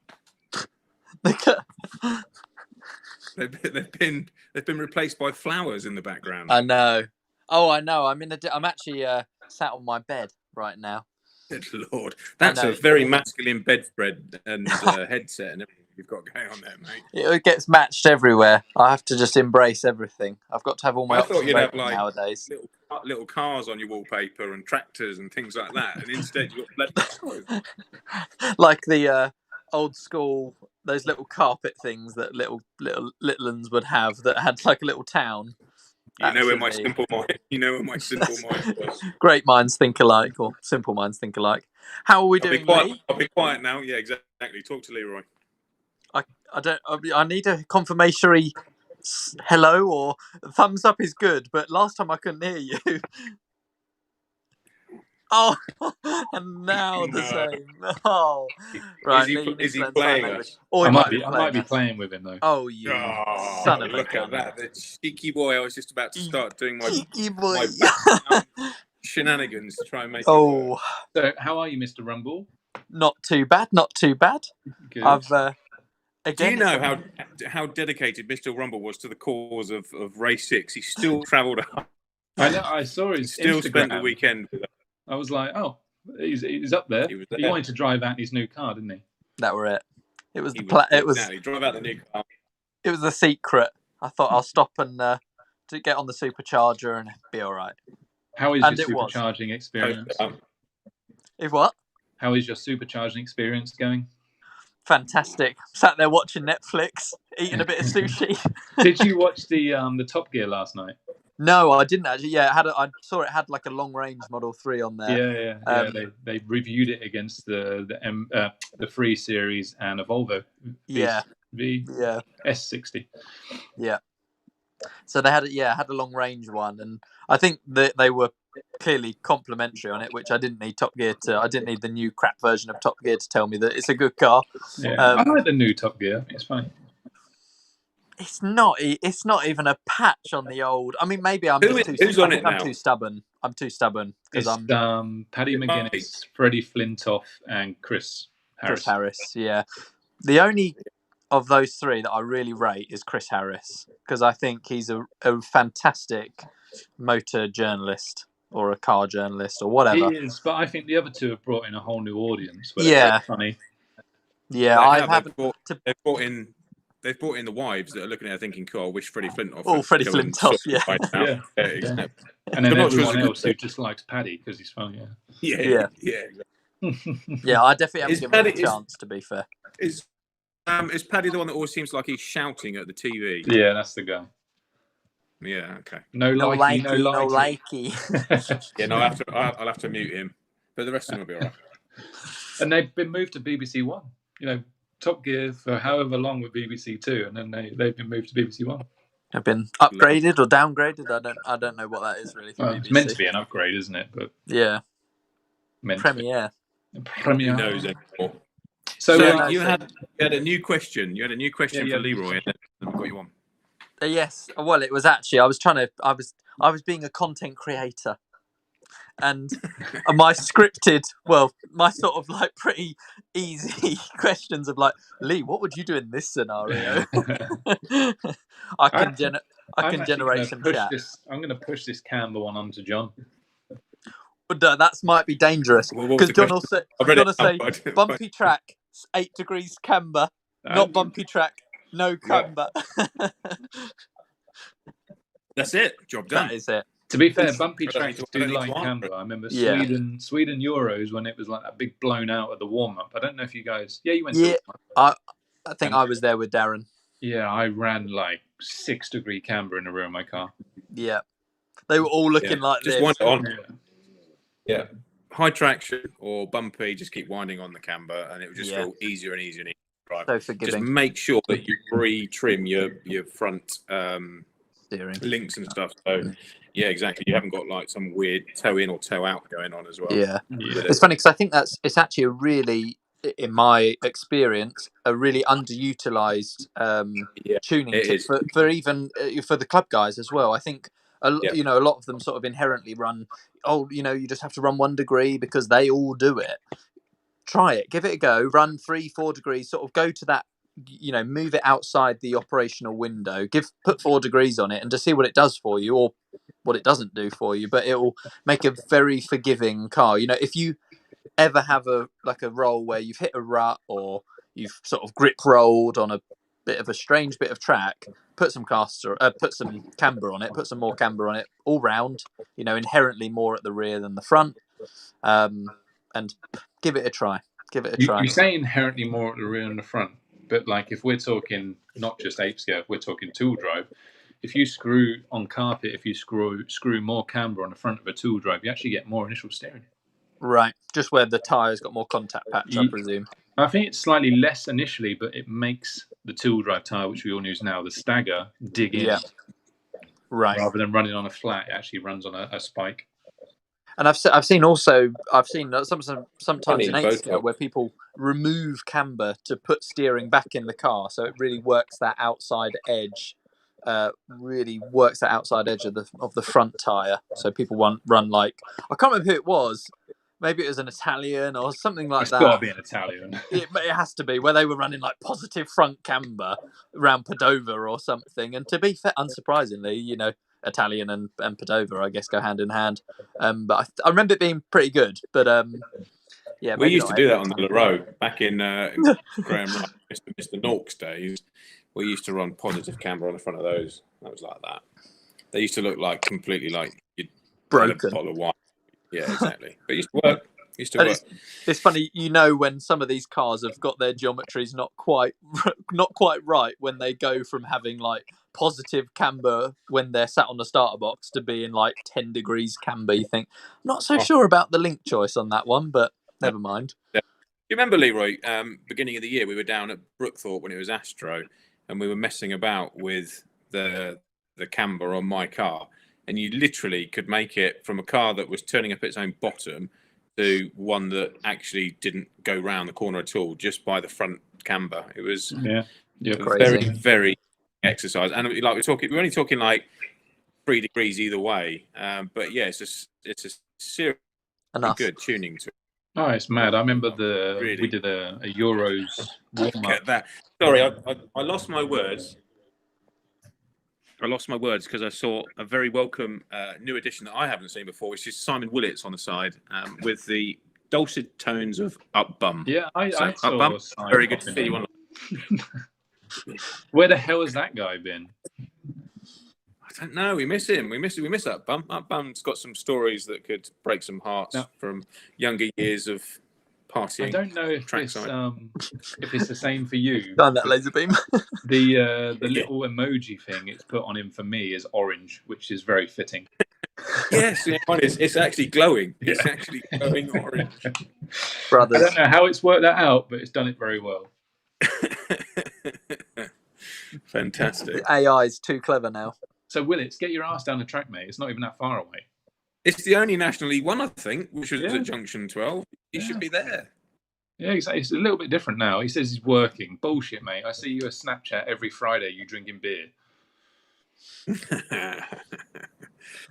Speaker 1: They've been replaced by flowers in the background.
Speaker 3: I know. Oh, I know. I'm actually sat on my bed right now.
Speaker 1: Good Lord, that's a very masculine bedspread and headset and everything you've got going on there, mate.
Speaker 3: It gets matched everywhere. I have to just embrace everything. I've got to have all my
Speaker 1: I thought you'd have
Speaker 3: nowadays.
Speaker 1: Little cars on your wallpaper and tractors and things like that, and instead you've got blood.
Speaker 3: Like the old school, those little carpet things that little uns would have that had like a little town.
Speaker 1: You know where my simple mind was.
Speaker 3: Great minds think alike, or simple minds think alike. How are we doing, Lee?
Speaker 1: I'll be quiet now. Yeah, exactly. Talk to Leroy.
Speaker 3: I need a confirmatory hello or thumbs up is good, but last time I couldn't hear you. Oh, and now the same. Oh, right.
Speaker 1: Is he playing us?
Speaker 2: Or I might be playing with him though.
Speaker 3: Oh, you son of a
Speaker 1: look at that! The cheeky boy. I was just about to start doing my shenanigans to try and make.
Speaker 3: Oh,
Speaker 2: so how are you, Mr. Rumble?
Speaker 3: Not too bad. Not too bad.
Speaker 2: Good.
Speaker 3: I've
Speaker 1: do you know how dedicated Mr. Rumble was to the cause of race 6? He still travelled up.
Speaker 2: I know. I saw his
Speaker 1: still
Speaker 2: Instagram.
Speaker 1: Spent the weekend with us.
Speaker 2: I was like, oh, he's up there. He wanted to drive out his new car, didn't he?
Speaker 3: That were it. It was
Speaker 1: exactly. Drive out the new car.
Speaker 3: It was a secret. I thought I'll stop and to get on the supercharger and be all right.
Speaker 2: How is your supercharging experience?
Speaker 3: If what?
Speaker 2: How is your supercharging experience going?
Speaker 3: Fantastic. Sat there watching Netflix, eating a bit of sushi.
Speaker 2: Did you watch the Top Gear last night?
Speaker 3: No, I didn't actually. Yeah, I saw it had like a long range Model 3 on there.
Speaker 2: Yeah. They reviewed it against the 3 Series and a Volvo. S60.
Speaker 3: Yeah. So they had a long range one, and I think that they were clearly complimentary on it, which I didn't need I didn't need the new crap version of Top Gear to tell me that it's a good car.
Speaker 2: Yeah, I like the new Top Gear. It's fine.
Speaker 3: It's not even a patch on the old. I mean, maybe I'm too stubborn. I'm too stubborn because I'm
Speaker 2: Paddy McGuinness, Freddie Flintoff, and Chris Harris.
Speaker 3: Yeah, the only of those 3 that I really rate is Chris Harris because I think he's a fantastic motor journalist or a car journalist or whatever.
Speaker 2: He is, but I think the other 2 have brought in a whole new audience.
Speaker 3: Yeah,
Speaker 2: funny.
Speaker 3: Yeah,
Speaker 1: They've brought in the wives that are looking at it thinking, "Cool, I wish Freddie Flintoff."
Speaker 3: Oh, Freddie Flintoff, yeah.
Speaker 2: And then everyone else who just likes Paddy because he's funny.
Speaker 3: Yeah. Yeah, I definitely haven't given him a chance. To be fair,
Speaker 1: is Paddy the one that always seems like he's shouting at the TV?
Speaker 2: Yeah, that's the guy.
Speaker 1: Yeah, okay.
Speaker 3: No likey.
Speaker 1: Yeah, no, I'll have to mute him, but the rest of them will be all right.
Speaker 2: And they've been moved to BBC One. You know, Top Gear for however long with BBC Two, and then they've been moved to BBC One.
Speaker 3: have been upgraded or downgraded. I don't know what that is really for BBC.
Speaker 2: It's meant to be an upgrade, isn't it? But
Speaker 3: yeah,
Speaker 2: meant
Speaker 3: Premiere.
Speaker 2: To be.
Speaker 1: Who
Speaker 2: Premiere.
Speaker 1: knows anymore?
Speaker 2: So,
Speaker 1: So you had a new question. You had a new question
Speaker 2: Yeah,
Speaker 1: for Leroy, and then we got you on.
Speaker 3: Yes. Well, it was actually I was being a content creator, and my scripted, my sort of like pretty easy questions of like, Lee, what would you do in this scenario? I can generate some chat.
Speaker 2: I'm going to push this camber one onto John.
Speaker 3: But that might be dangerous
Speaker 1: Well, what was
Speaker 3: because
Speaker 1: the
Speaker 3: John will say
Speaker 1: question?
Speaker 3: bumpy track, 8 degrees camber, not bumpy track, no camber.
Speaker 1: That's it. Job done.
Speaker 3: That is it.
Speaker 2: To be fair, bumpy
Speaker 1: I don't
Speaker 2: tracks
Speaker 1: need to-
Speaker 2: do
Speaker 1: I don't need
Speaker 2: like
Speaker 1: to
Speaker 2: camber. I remember
Speaker 3: Yeah.
Speaker 2: Sweden Euros when it was like that big blown out at the warm up. I don't know if you guys. Yeah, you went.
Speaker 3: Yeah,
Speaker 2: To one.
Speaker 3: I think I was there with Darren.
Speaker 2: Yeah, I ran like 6 degree camber in the rear of my car.
Speaker 3: Yeah, they were all looking like
Speaker 1: just
Speaker 3: this.
Speaker 1: wind it on. Yeah. High traction or bumpy, just keep winding on the camber, and it will just feel easier and easier and easier to drive.
Speaker 3: So forgiving.
Speaker 1: Just make sure that you pre-trim your front
Speaker 3: Steering
Speaker 1: links and stuff. So yeah, exactly. You haven't got like some weird toe in or toe out going on as well.
Speaker 3: Yeah. It's funny because I think it's actually a really, in my experience, a really underutilized tuning tip for even for the club guys as well. I think a lot of them sort of inherently run. You just have to run 1 degree because they all do it. Try it, give it a go. Run 3-4 degrees. Sort of go to that. Move it outside the operational window. Put 4 degrees on it, and to see what it does for you or what it doesn't do for you. But it will make a very forgiving car. If you ever have a roll where you've hit a rut or you've sort of grip rolled on a bit of a strange bit of track, put some camber on it, put some more camber on it all round, inherently more at the rear than the front, and give it a try.
Speaker 2: You say inherently more at the rear than the front, but like if we're talking not just 8-scale, if we're talking tool drive, if you screw on carpet, if you screw more camber on the front of a tool drive, you actually get more initial steering.
Speaker 3: Right, just where the tyre's got more contact patch, I presume.
Speaker 2: I think it's slightly less initially, but it makes the tool drive tyre, which we all use now, the stagger, dig in.
Speaker 3: Yeah. Right.
Speaker 2: Rather than running on a flat, it actually runs on a spike.
Speaker 3: And I've seen sometimes in 8-scale where people remove camber to put steering back in the car, so it really works that outside edge. Really works that outside edge of the front tire. So people run like, I can't remember who it was. Maybe it was an Italian or something like that.
Speaker 2: It's got to be an Italian.
Speaker 3: It has to be, where they were running like positive front camber around Padova or something. And to be fair, unsurprisingly, Italian and Padova, I guess, go hand in hand. But I remember it being pretty good. But yeah,
Speaker 1: we used to do that on the road back in Graham Wright, Mr. Norks days. We used to run positive camber on the front of those. That was like that. They used to look like completely like you'd
Speaker 3: broken.
Speaker 1: A bottle of wine. Yeah, exactly. But it used to work.
Speaker 3: It's funny, when some of these cars have got their geometries not quite right when they go from having like positive camber when they're sat on the starter box to being like 10 degrees camber. You think, not so sure about the link choice on that one, but never mind.
Speaker 1: Yeah. You remember, Leroy, beginning of the year, we were down at Brookthorpe when it was Astro, and we were messing about with the camber on my car. And you literally could make it from a car that was turning up its own bottom to one that actually didn't go round the corner at all, just by the front camber. It was very, very exercise. And like we're only talking like 3 degrees either way. But yeah, it's a serious good tuning to it.
Speaker 2: Oh, it's mad. I remember we did a Euros warm up.
Speaker 1: That. Sorry, I lost my words. I lost my words because I saw a very welcome new addition that I haven't seen before, which is Simon Willits on the side with the dulcet tones of Up Bum.
Speaker 2: Yeah, I saw
Speaker 1: Up Bum. Very good to see you on.
Speaker 2: Where the hell has that guy been?
Speaker 1: I don't know. We miss him. We miss Up Bum. Up Bum's got some stories that could break some hearts from younger years of partying.
Speaker 2: I don't know if it's the same for you.
Speaker 3: Done that laser beam.
Speaker 2: The little emoji thing it's put on him for me is orange, which is very fitting.
Speaker 1: Yes, it's actually glowing. It's actually glowing orange.
Speaker 3: Brothers.
Speaker 2: I don't know how it's worked that out, but it's done it very well.
Speaker 1: Fantastic.
Speaker 3: The AI is too clever now.
Speaker 2: So Willits, get your ass down the track, mate. It's not even that far away.
Speaker 1: It's the only National League one, I think, which was
Speaker 2: Yeah.
Speaker 1: at Junction 12. He should be there.
Speaker 2: Yeah, exactly. It's a little bit different now. He says he's working. Bullshit, mate. I see you a Snapchat every Friday. You drinking beer.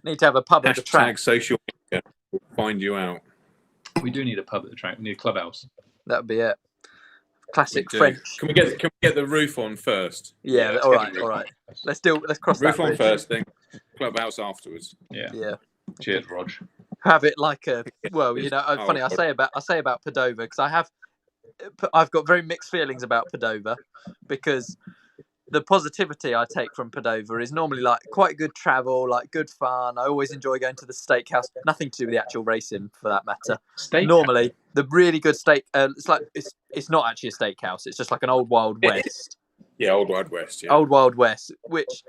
Speaker 3: Need to have a pub at the track.
Speaker 1: Hashtag social media will find you out.
Speaker 2: We do need a pub at the track. We need a clubhouse.
Speaker 3: That would be it. Classic
Speaker 1: We do.
Speaker 3: French.
Speaker 1: Can we get the roof on first?
Speaker 3: Yeah,
Speaker 2: let's
Speaker 3: all
Speaker 2: get
Speaker 3: right,
Speaker 2: the roof
Speaker 3: all
Speaker 2: on
Speaker 3: right.
Speaker 2: first.
Speaker 3: Let's cross
Speaker 1: Roof
Speaker 3: that
Speaker 1: on
Speaker 3: bridge.
Speaker 1: first, then clubhouse afterwards.
Speaker 2: Yeah.
Speaker 3: Yeah.
Speaker 2: Cheers, Rog.
Speaker 3: Have it like a funny. I say about Padova because I've got very mixed feelings about Padova because the positivity I take from Padova is normally like quite good travel, like good fun. I always enjoy going to the steakhouse. Nothing to do with the actual racing, for that matter.
Speaker 2: Steak.
Speaker 3: Normally, the really good steak. It's not actually a steakhouse. It's just like an old Wild West.
Speaker 1: Yeah, Old Wild West. Yeah.
Speaker 3: Old Wild West, which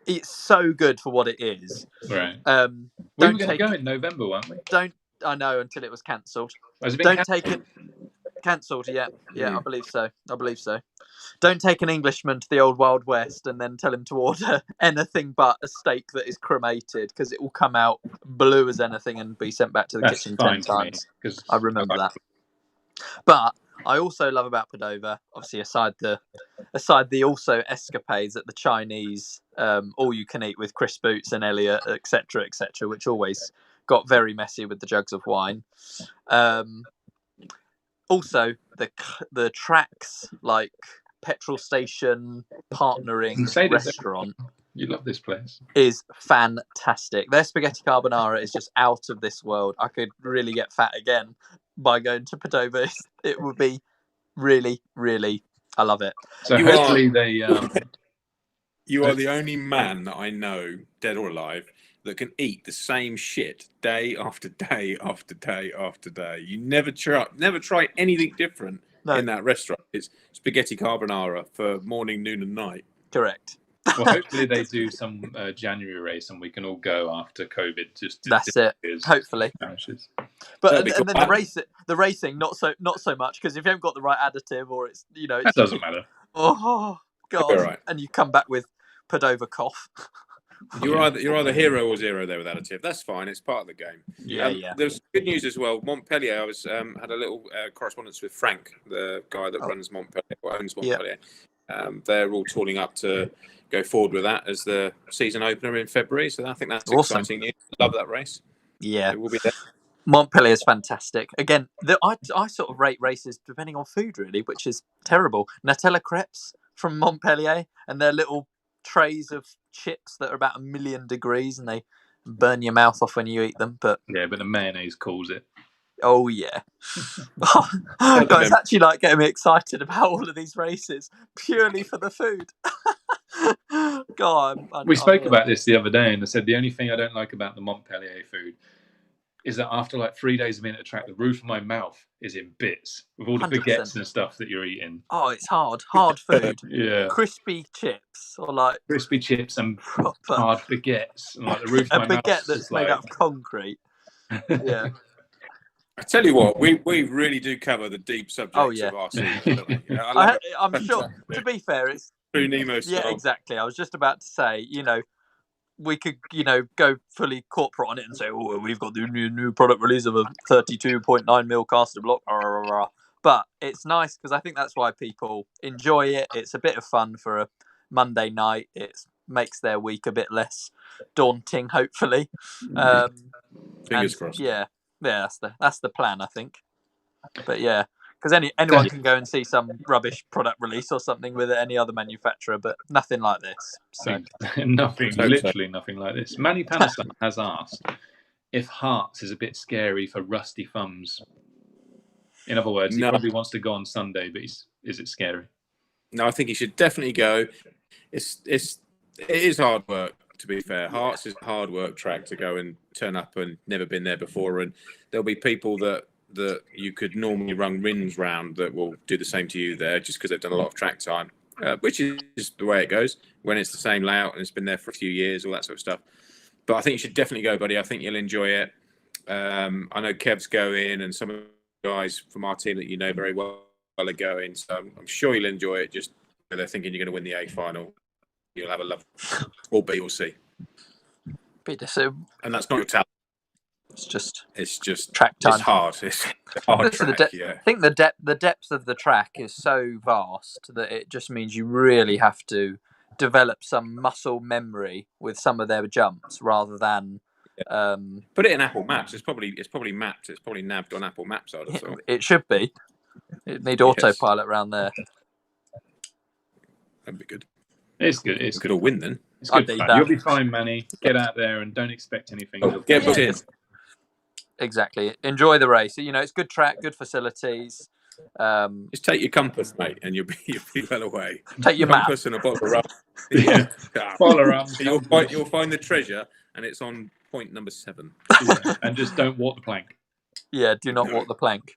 Speaker 3: it's so good for what it is.
Speaker 2: Right. We
Speaker 3: Don't
Speaker 2: were going to
Speaker 3: take
Speaker 2: go in November, weren't we?
Speaker 3: I know until it was cancelled.
Speaker 2: Has it been
Speaker 3: Don't take it. Cancelled, yeah. I believe so. Don't take an Englishman to the old Wild West and then tell him to order anything but a steak that is cremated because it will come out blue as anything and be sent back to the kitchen 10 times. I remember that. But I also love about Padova, obviously aside the also escapades at the Chinese all you can eat with Chris Boots and Elliot, etc., which always got very messy with the jugs of wine. Also, the tracks like petrol station partnering restaurant.
Speaker 2: You love this place.
Speaker 3: Is fantastic. Their spaghetti carbonara is just out of this world. I could really get fat again by going to Padova. It would be really, really. I love it.
Speaker 2: So hopefully they.
Speaker 1: You are the only man that I know, dead or alive, that can eat the same shit day after day after day after day. You never try anything different in that restaurant. It's spaghetti carbonara for morning, noon, and night.
Speaker 3: Correct.
Speaker 2: Well, hopefully they do some January race and we can all go after COVID.
Speaker 3: That's it. Hopefully. But and then the racing, not so much because if you haven't got the right additive or it's
Speaker 2: that doesn't matter.
Speaker 3: Oh God!
Speaker 1: Right.
Speaker 3: And you come back with Padova cough.
Speaker 1: You're either hero or zero there with additive. That's fine. It's part of the game.
Speaker 3: Yeah.
Speaker 1: There's good news as well. Montpellier. I was had a little correspondence with Frank, the guy that runs Montpellier, or owns Montpellier. They're all tooling up to go forward with that as the season opener in February. So I think that's
Speaker 3: awesome.
Speaker 1: Exciting news. Love that race.
Speaker 3: Yeah,
Speaker 1: it will be there.
Speaker 3: Montpellier is fantastic. Again, I sort of rate races depending on food, really, which is terrible. Nutella crepes from Montpellier and their little trays of chips that are about 1,000,000 degrees and they burn your mouth off when you eat them. But
Speaker 2: the mayonnaise calls it.
Speaker 3: Oh yeah. It's actually like getting me excited about all of these races purely for the food. God,
Speaker 2: we spoke about this the other day and I said the only thing I don't like about the Montpellier food is that after like 3 days of being at the track, the roof of my mouth is in bits with all the
Speaker 3: 100%.
Speaker 2: baguettes and stuff that you're eating.
Speaker 3: Oh, it's hard food.
Speaker 2: Yeah.
Speaker 3: Crispy chips or like
Speaker 2: crispy chips and hard baguettes and like the roof of my mouth.
Speaker 3: A baguette that's made out of concrete. Yeah.
Speaker 1: I tell you what, we really do cover the deep subjects of our season.
Speaker 3: I'm sure. To be fair, it's
Speaker 1: through Nemo style.
Speaker 3: Yeah, exactly. I was just about to say, we could, go fully corporate on it and say, oh, we've got the new product release of a 32.9 mil caster block. But it's nice because I think that's why people enjoy it. It's a bit of fun for a Monday night. It makes their week a bit less daunting, hopefully.
Speaker 1: Fingers crossed.
Speaker 3: Yeah, that's the plan, I think. But yeah, because anyone can go and see some rubbish product release or something with any other manufacturer, but nothing like this. So
Speaker 2: literally nothing like this. Manny Panasar has asked if Hearts is a bit scary for rusty thumbs. In other words, he probably wants to go on Sunday, but is it scary?
Speaker 1: No, I think he should definitely go. It is hard work, to be fair. Hearts is a hard work track to go and turn up and never been there before, and there'll be people that you could normally run rins round that will do the same to you there just because they've done a lot of track time, which is the way it goes when it's the same layout and it's been there for a few years, all that sort of stuff. But I think you should definitely go, buddy. I think you'll enjoy it. I know Kev's going and some of the guys from our team that you know very well are going, so I'm sure you'll enjoy it. Just they're thinking you're going to win the A final, you'll have a love, or B or C, and that's not your talent.
Speaker 3: It's just
Speaker 1: track
Speaker 3: time.
Speaker 1: It's hard. It's a hard track.
Speaker 3: I think the depth of the track is so vast that it just means you really have to develop some muscle memory with some of their jumps rather than
Speaker 1: put it in Apple Maps. It's probably mapped. It's probably nabbed on Apple Maps. I'd have thought.
Speaker 3: It should be. It need autopilot around there.
Speaker 1: That'd be good.
Speaker 2: It's good.
Speaker 1: We could all win then.
Speaker 2: It's good fun. You'll be fine, Manny. Get out there and don't expect anything.
Speaker 1: Get booked in.
Speaker 3: Exactly. Enjoy the race. It's good track, good facilities.
Speaker 1: Just take your compass, mate, and you'll be well away.
Speaker 3: Take your
Speaker 1: compass
Speaker 3: map
Speaker 1: and a bottle of rum.
Speaker 2: Yeah. Bottle of rum.
Speaker 1: You'll find the treasure, and it's on point number 7.
Speaker 2: And just don't walk the plank.
Speaker 3: Yeah, do not walk the plank.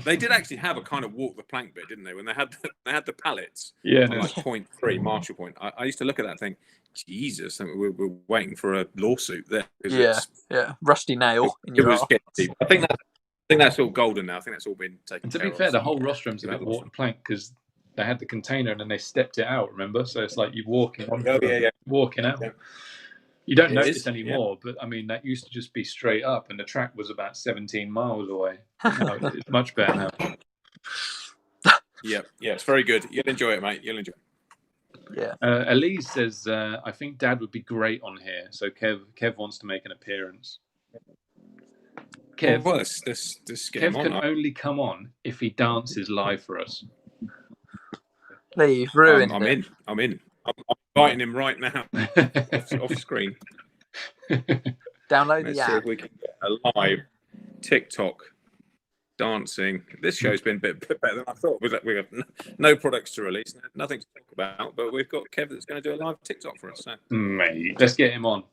Speaker 1: They did actually have a kind of walk the plank bit, didn't they? When they had the pallets.
Speaker 2: Yeah.
Speaker 1: Like point 3, Marshall Point. I used to look at that thing. Jesus, we're waiting for a lawsuit there.
Speaker 3: Yeah. Rusty nail in your arse.
Speaker 1: I think that's all golden now. I think that's all been taken.
Speaker 2: And to be fair, the whole rostrum's about walk the plank because they had the container and then they stepped it out. Remember, so it's like you're walking out.
Speaker 1: Yeah.
Speaker 2: You don't notice anymore, but I mean that used to just be straight up, and the track was about 17 miles away. No, it's much better now.
Speaker 1: Yeah, it's very good. You'll enjoy it, mate. You'll enjoy it.
Speaker 3: Yeah.
Speaker 2: Elise says, I think Dad would be great on here. So Kev wants to make an appearance. Kev,
Speaker 1: let's get him
Speaker 2: Kev
Speaker 1: on.
Speaker 2: can only come on if he dances live for us.
Speaker 3: Lee, you've ruined
Speaker 1: I'm
Speaker 3: it.
Speaker 1: in. I'm inviting him right now off screen.
Speaker 3: Download
Speaker 1: Let's
Speaker 3: the
Speaker 1: see
Speaker 3: app.
Speaker 1: if we can get a live TikTok dancing. This show's been a bit better than I thought. We have no products to release, nothing to talk about, but we've got Kev that's going to do a live TikTok for us. So.
Speaker 2: Mate, let's get him on.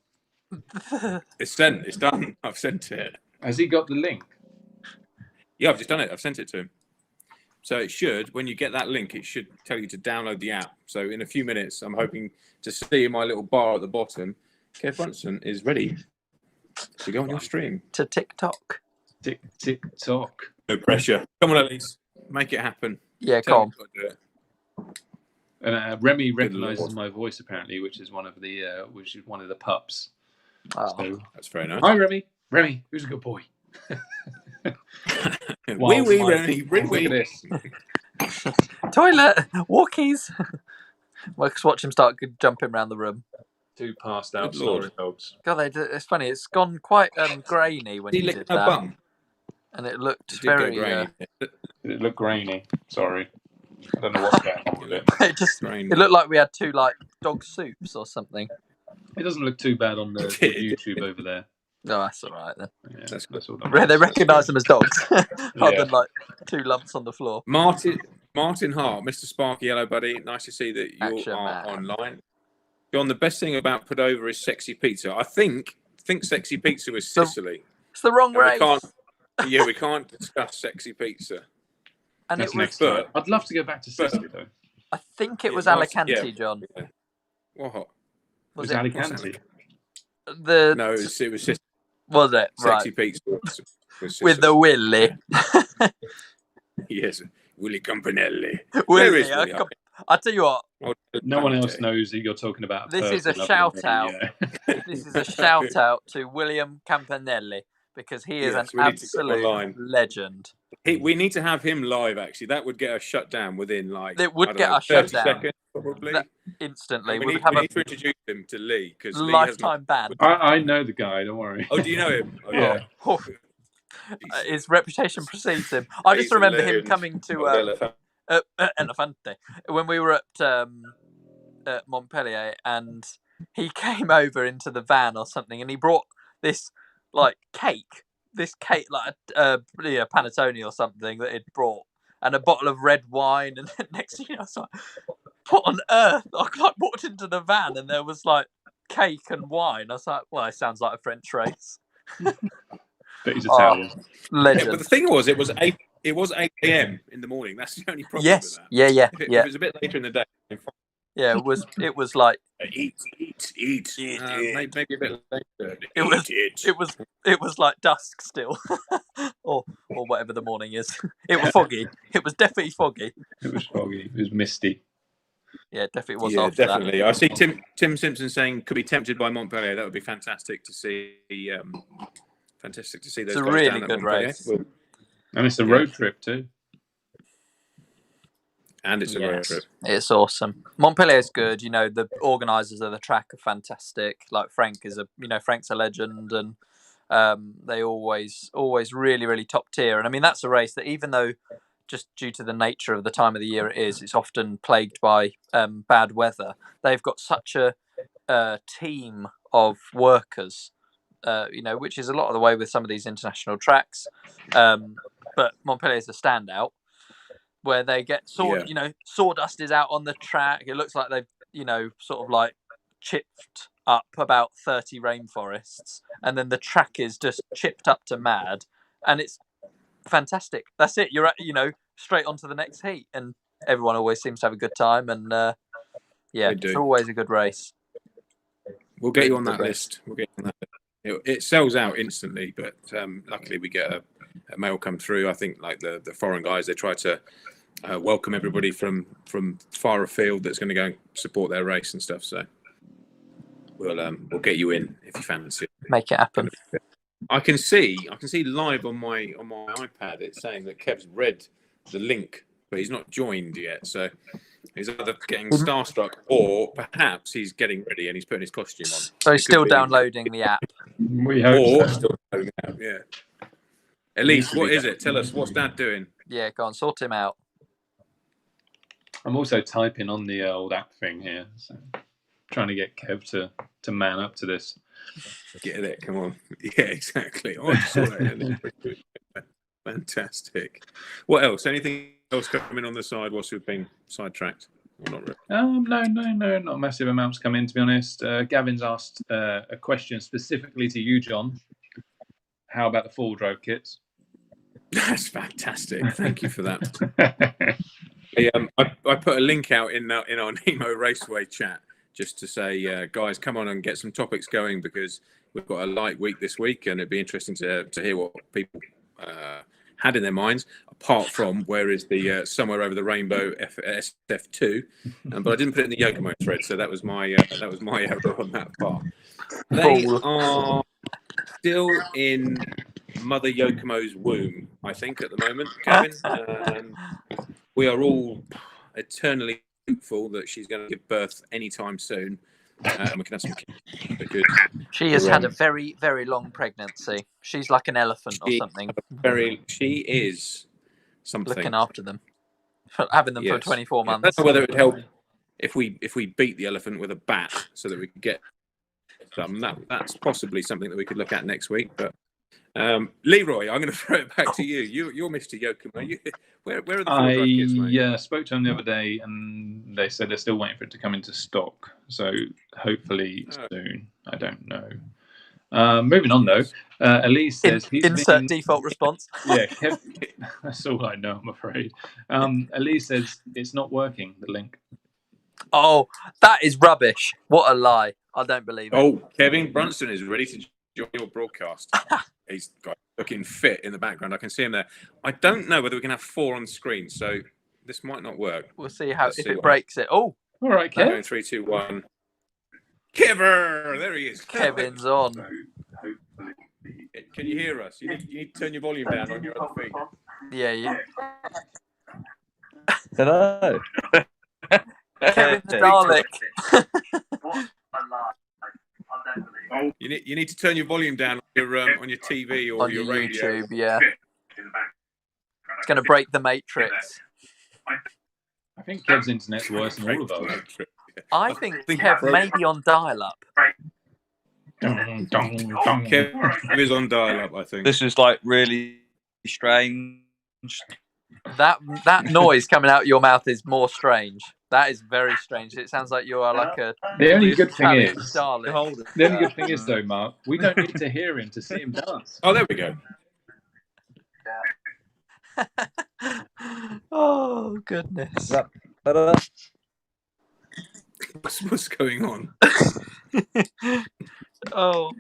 Speaker 1: It's sent. It's done. I've sent it.
Speaker 2: Has he got the link?
Speaker 1: Yeah, I've just done it. I've sent it to him. So it should, when you get that link, it should tell you to download the app. So in a few minutes, I'm hoping to see in my little bar at the bottom, Kev Brunson is ready to go on your stream.
Speaker 3: To TikTok.
Speaker 2: TikTok.
Speaker 1: No pressure. Come on, Elise. Make it happen.
Speaker 3: Yeah, come
Speaker 1: on.
Speaker 2: And Remy recognises my voice apparently, which is one of the pups.
Speaker 3: Oh.
Speaker 2: So,
Speaker 1: that's very nice.
Speaker 2: Hi, Remy. Remy, who's a good boy?
Speaker 1: Wee, Remy.
Speaker 2: Look at this.
Speaker 3: Toilet. Walkies. Let's watch him start jumping around the room.
Speaker 2: 2 passed out
Speaker 1: Good Lord.
Speaker 2: dogs.
Speaker 3: God, it's funny. It's gone quite grainy when you did that.
Speaker 1: Bum?
Speaker 3: And it looked
Speaker 1: It did go
Speaker 3: very...
Speaker 1: grainy.
Speaker 2: Did it look grainy? Sorry. I don't know what's going on with it.
Speaker 3: It looked like we had 2 dog soups or something.
Speaker 2: It doesn't look too bad on the YouTube over there.
Speaker 3: No, that's all right then.
Speaker 2: Yeah,
Speaker 1: That's
Speaker 2: all
Speaker 3: They recognise them as dogs rather than 2 lumps on the floor.
Speaker 1: Martin Hart, Mr. Sparky, hello, buddy. Nice to see that you
Speaker 3: Action
Speaker 1: are
Speaker 3: man.
Speaker 1: online. John, the best thing about Padova is sexy pizza. I think sexy pizza was Sicily.
Speaker 3: It's the wrong race.
Speaker 1: We can't discuss sexy pizza.
Speaker 3: And
Speaker 2: That's
Speaker 3: it was,
Speaker 2: next time. I'd love to go back to Sicily though.
Speaker 3: I think it was Alicante, John.
Speaker 1: Yeah. What?
Speaker 2: Was it Alicante?
Speaker 1: No, it was Sicily.
Speaker 3: Was it?
Speaker 1: Sexy
Speaker 3: Right.
Speaker 1: pizza was
Speaker 3: With the Willy.
Speaker 1: Yes, Willy Campanelli.
Speaker 3: Willy,
Speaker 1: is Willy?
Speaker 3: I'll tell you what.
Speaker 2: No one else knows that you're talking about.
Speaker 3: This is a shout out. This is a shout out to William Campanelli because he is an absolute legend.
Speaker 1: We need to have him live. Actually, that would get us shut down within
Speaker 3: It would get us
Speaker 1: 30
Speaker 3: shut down
Speaker 1: seconds, probably.
Speaker 3: Instantly.
Speaker 1: We need to introduce him to Lee because
Speaker 3: lifetime ban.
Speaker 2: I know the guy. Don't worry.
Speaker 1: Oh, do you know him? Oh,
Speaker 2: yeah.
Speaker 3: Oh. His reputation precedes him. I just remember him coming to Elefante when we were at Montpellier, and he came over into the van or something, and he brought this cake, like a panettone or something that he'd brought, and a bottle of red wine. And then next thing you know, I was like, what on earth? I walked into the van and there was cake and wine. I was like, well, it sounds like a French race.
Speaker 2: But he's Italian.
Speaker 3: Legend.
Speaker 1: Yeah, but the thing was, it was 8 a.m. in the the that's the only problem
Speaker 3: yes.
Speaker 1: with that.
Speaker 3: Yeah.
Speaker 1: If it was a bit later in the day.
Speaker 3: Yeah, it was like
Speaker 1: eat. Maybe a bit later.
Speaker 3: It was like dusk still, or whatever the morning is. It was foggy. It was definitely foggy.
Speaker 2: It was foggy. It was misty.
Speaker 3: Yeah, it definitely was
Speaker 1: Yeah,
Speaker 3: after
Speaker 1: definitely. I see Tim Simpson saying could be tempted by Montpellier. That would be fantastic to see. Fantastic to see those
Speaker 3: It's a
Speaker 1: guys
Speaker 3: really
Speaker 1: down at
Speaker 3: good
Speaker 1: Montpellier.
Speaker 3: race.
Speaker 1: Well,
Speaker 2: And it's a road trip too.
Speaker 1: and it's a road
Speaker 3: Yes,
Speaker 1: trip.
Speaker 3: it's awesome. Montpellier's good. You know, the organisers of the track are fantastic. Like Frank's a legend, and they always really, really top tier. And I mean, that's a race that even though just due to the nature of the time of the year it is, it's often plagued by bad weather. They've got such a team of workers, which is a lot of the way with some of these international tracks. But Montpellier is a standout where they get sawdust is out on the track. It looks like they've, sort of like chipped up about 30 rainforests, and then the track is just chipped up to mad, and it's fantastic. That's it. You're straight on to the next heat, and everyone always seems to have a good time, and it's always a good race.
Speaker 1: We'll get you on that list. We'll get you on that. It sells out instantly, but luckily we get a mail come through. I think like the foreign guys, they try to welcome everybody from far afield that's going to go and support their race and stuff. So we'll get you in if you fancy it.
Speaker 3: Make it happen.
Speaker 1: I can see live on my iPad it's saying that Kev's read the link, but he's not joined yet. So he's either getting starstruck or perhaps he's getting ready and he's putting his costume on.
Speaker 3: So he's still downloading the app.
Speaker 2: We hope so.
Speaker 1: Still downloading the app, yeah. Elise, what is it? Tell us, what's Dad doing?
Speaker 3: Yeah, go on, sort him out.
Speaker 2: I'm also typing on the old app thing here, so trying to get Kev to man up to this.
Speaker 1: Get it, come on. Yeah, exactly. I just saw that. Fantastic. What else? Anything else coming on the side whilst we've been sidetracked? Or not really?
Speaker 2: No, not massive amounts come in, to be honest. Gavin's asked a question specifically to you, John. How about the full drove kits?
Speaker 1: That's fantastic. Thank you for that. I put a link out in our Nemo Raceway chat just to say, guys, come on and get some topics going because we've got a light week this week, and it'd be interesting to hear what people had in their minds. Apart from where is the somewhere over the rainbow SF2, but I didn't put it in the Yokomo thread, so that was my error on that part. They are still in Mother Yokomo's womb, I think, at the moment, Kevin. We are all eternally hopeful that she's going to give birth anytime soon, and we can have some kids. Because
Speaker 3: she has had a very, very long pregnancy. She's like an elephant or something.
Speaker 1: She is something.
Speaker 3: Looking after them, having them for 24 months.
Speaker 1: I don't know whether it would help if we beat the elephant with a bat so that we could get some. That's possibly something that we could look at next week, but. Leroy, I'm going to throw it back to you. You're Mr. Yokomo. Where are the full drive kits, mate?
Speaker 2: I spoke to them the other day, and they said they're still waiting for it to come into stock. So hopefully soon. I don't know. Moving on though, Elise says
Speaker 3: insert default response.
Speaker 2: Yeah, that's all I know, I'm afraid. Elise says it's not working. The link.
Speaker 3: Oh, that is rubbish! What a lie! I don't believe it.
Speaker 1: Oh, Kevin Brunston is ready to join your broadcast. He's looking fit in the background. I can see him there. I don't know whether we can have 4 on screen, so this might not work.
Speaker 3: We'll see if it breaks it. Oh,
Speaker 2: all right, Kev.
Speaker 1: Going 3, 2, 1. Kevin, there he is.
Speaker 3: Kevin's on.
Speaker 1: Can you hear us? You need to turn your volume down on your other feet.
Speaker 3: Yeah.
Speaker 4: Hello.
Speaker 3: Kevin the Dalek.
Speaker 1: You need to turn your volume down on your TV or
Speaker 3: on
Speaker 1: your radio.
Speaker 3: YouTube, yeah. It's going to break the matrix.
Speaker 2: I think Kev's internet's worse than all of ours.
Speaker 3: I think Kev may be on dial-up.
Speaker 1: Kev is on dial-up, I think.
Speaker 4: This is like really strange.
Speaker 3: That noise coming out your mouth is more strange. That is very strange. It sounds like you are like a.
Speaker 2: The only good thing is,
Speaker 3: Dalek.
Speaker 2: the only good thing is though, Mark, we don't need to hear him to see him dance.
Speaker 1: Oh, there we go.
Speaker 3: Oh goodness!
Speaker 1: What's going on?
Speaker 3: Oh.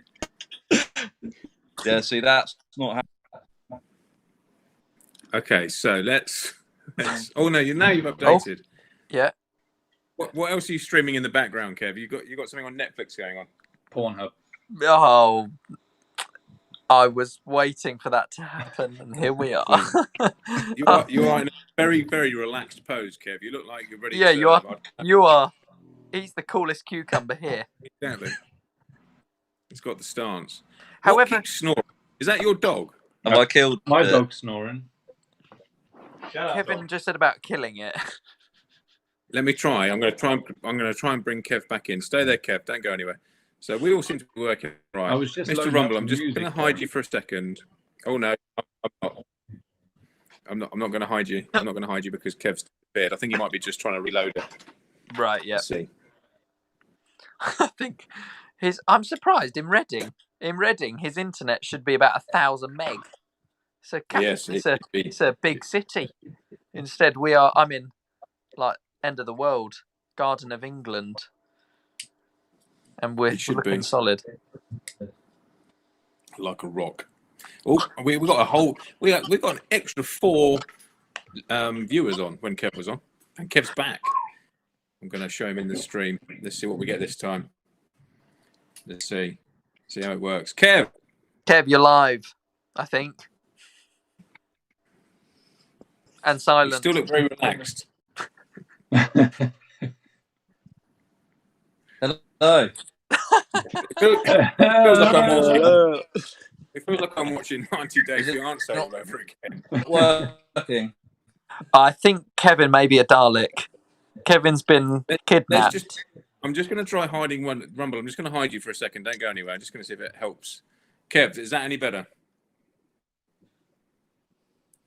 Speaker 4: Yeah, see, that's not how.
Speaker 1: Okay, so let's. Oh no, now you've updated.
Speaker 3: Yeah.
Speaker 1: What else are you streaming in the background, Kev? You got something on Netflix going on?
Speaker 2: Pornhub.
Speaker 3: Oh, I was waiting for that to happen, and here we are.
Speaker 1: You are in a very, very relaxed pose, Kev. You look like you're ready.
Speaker 3: Yeah,
Speaker 1: to,
Speaker 3: you are. You are. He's the coolest cucumber here.
Speaker 1: Exactly. He's got the stance.
Speaker 3: However,
Speaker 1: What keeps snoring? Is that your dog?
Speaker 4: Have I killed
Speaker 2: My
Speaker 4: it?
Speaker 2: dog's snoring. Shut up,
Speaker 3: Kevin
Speaker 2: dog.
Speaker 3: just said about killing it.
Speaker 1: Let me try. I'm going to try and bring Kev back in. Stay there, Kev. Don't go anywhere. So we all seem to be working right.
Speaker 2: I was just
Speaker 1: Mr.
Speaker 2: loading
Speaker 1: Rumble,
Speaker 2: up
Speaker 1: I'm
Speaker 2: some
Speaker 1: just
Speaker 2: music
Speaker 1: going to
Speaker 2: for
Speaker 1: hide
Speaker 2: him.
Speaker 1: you for a second. Oh no, I'm not going to hide you. I'm not going to hide you because Kev's beard. I think he might be just trying to reload it.
Speaker 3: Right. Yeah.
Speaker 1: Let's see.
Speaker 3: I think I'm surprised in Reading. In Reading, his internet should be about 1,000 meg. So
Speaker 1: Yes,
Speaker 3: it's a big city. Instead, I'm in like end of the world, Garden of England, and we're looking solid.
Speaker 1: Like a rock. Oh, we got an extra 4 viewers on when Kev was on, and Kev's back. I'm going to show him in the stream. Let's see what we get this time. Let's see how it works. Kev,
Speaker 3: you're live, I think, and silent.
Speaker 1: you still look very relaxed.
Speaker 4: Hello.
Speaker 1: It feels like I'm watching 90 Day Fiancé all over again.
Speaker 4: Working.
Speaker 3: I think Kevin may be a Dalek. Kevin's been kidnapped.
Speaker 1: I'm just going to try hiding one. Rumble, I'm just going to hide you for a second. Don't go anywhere. I'm just going to see if it helps. Kev, is that any better?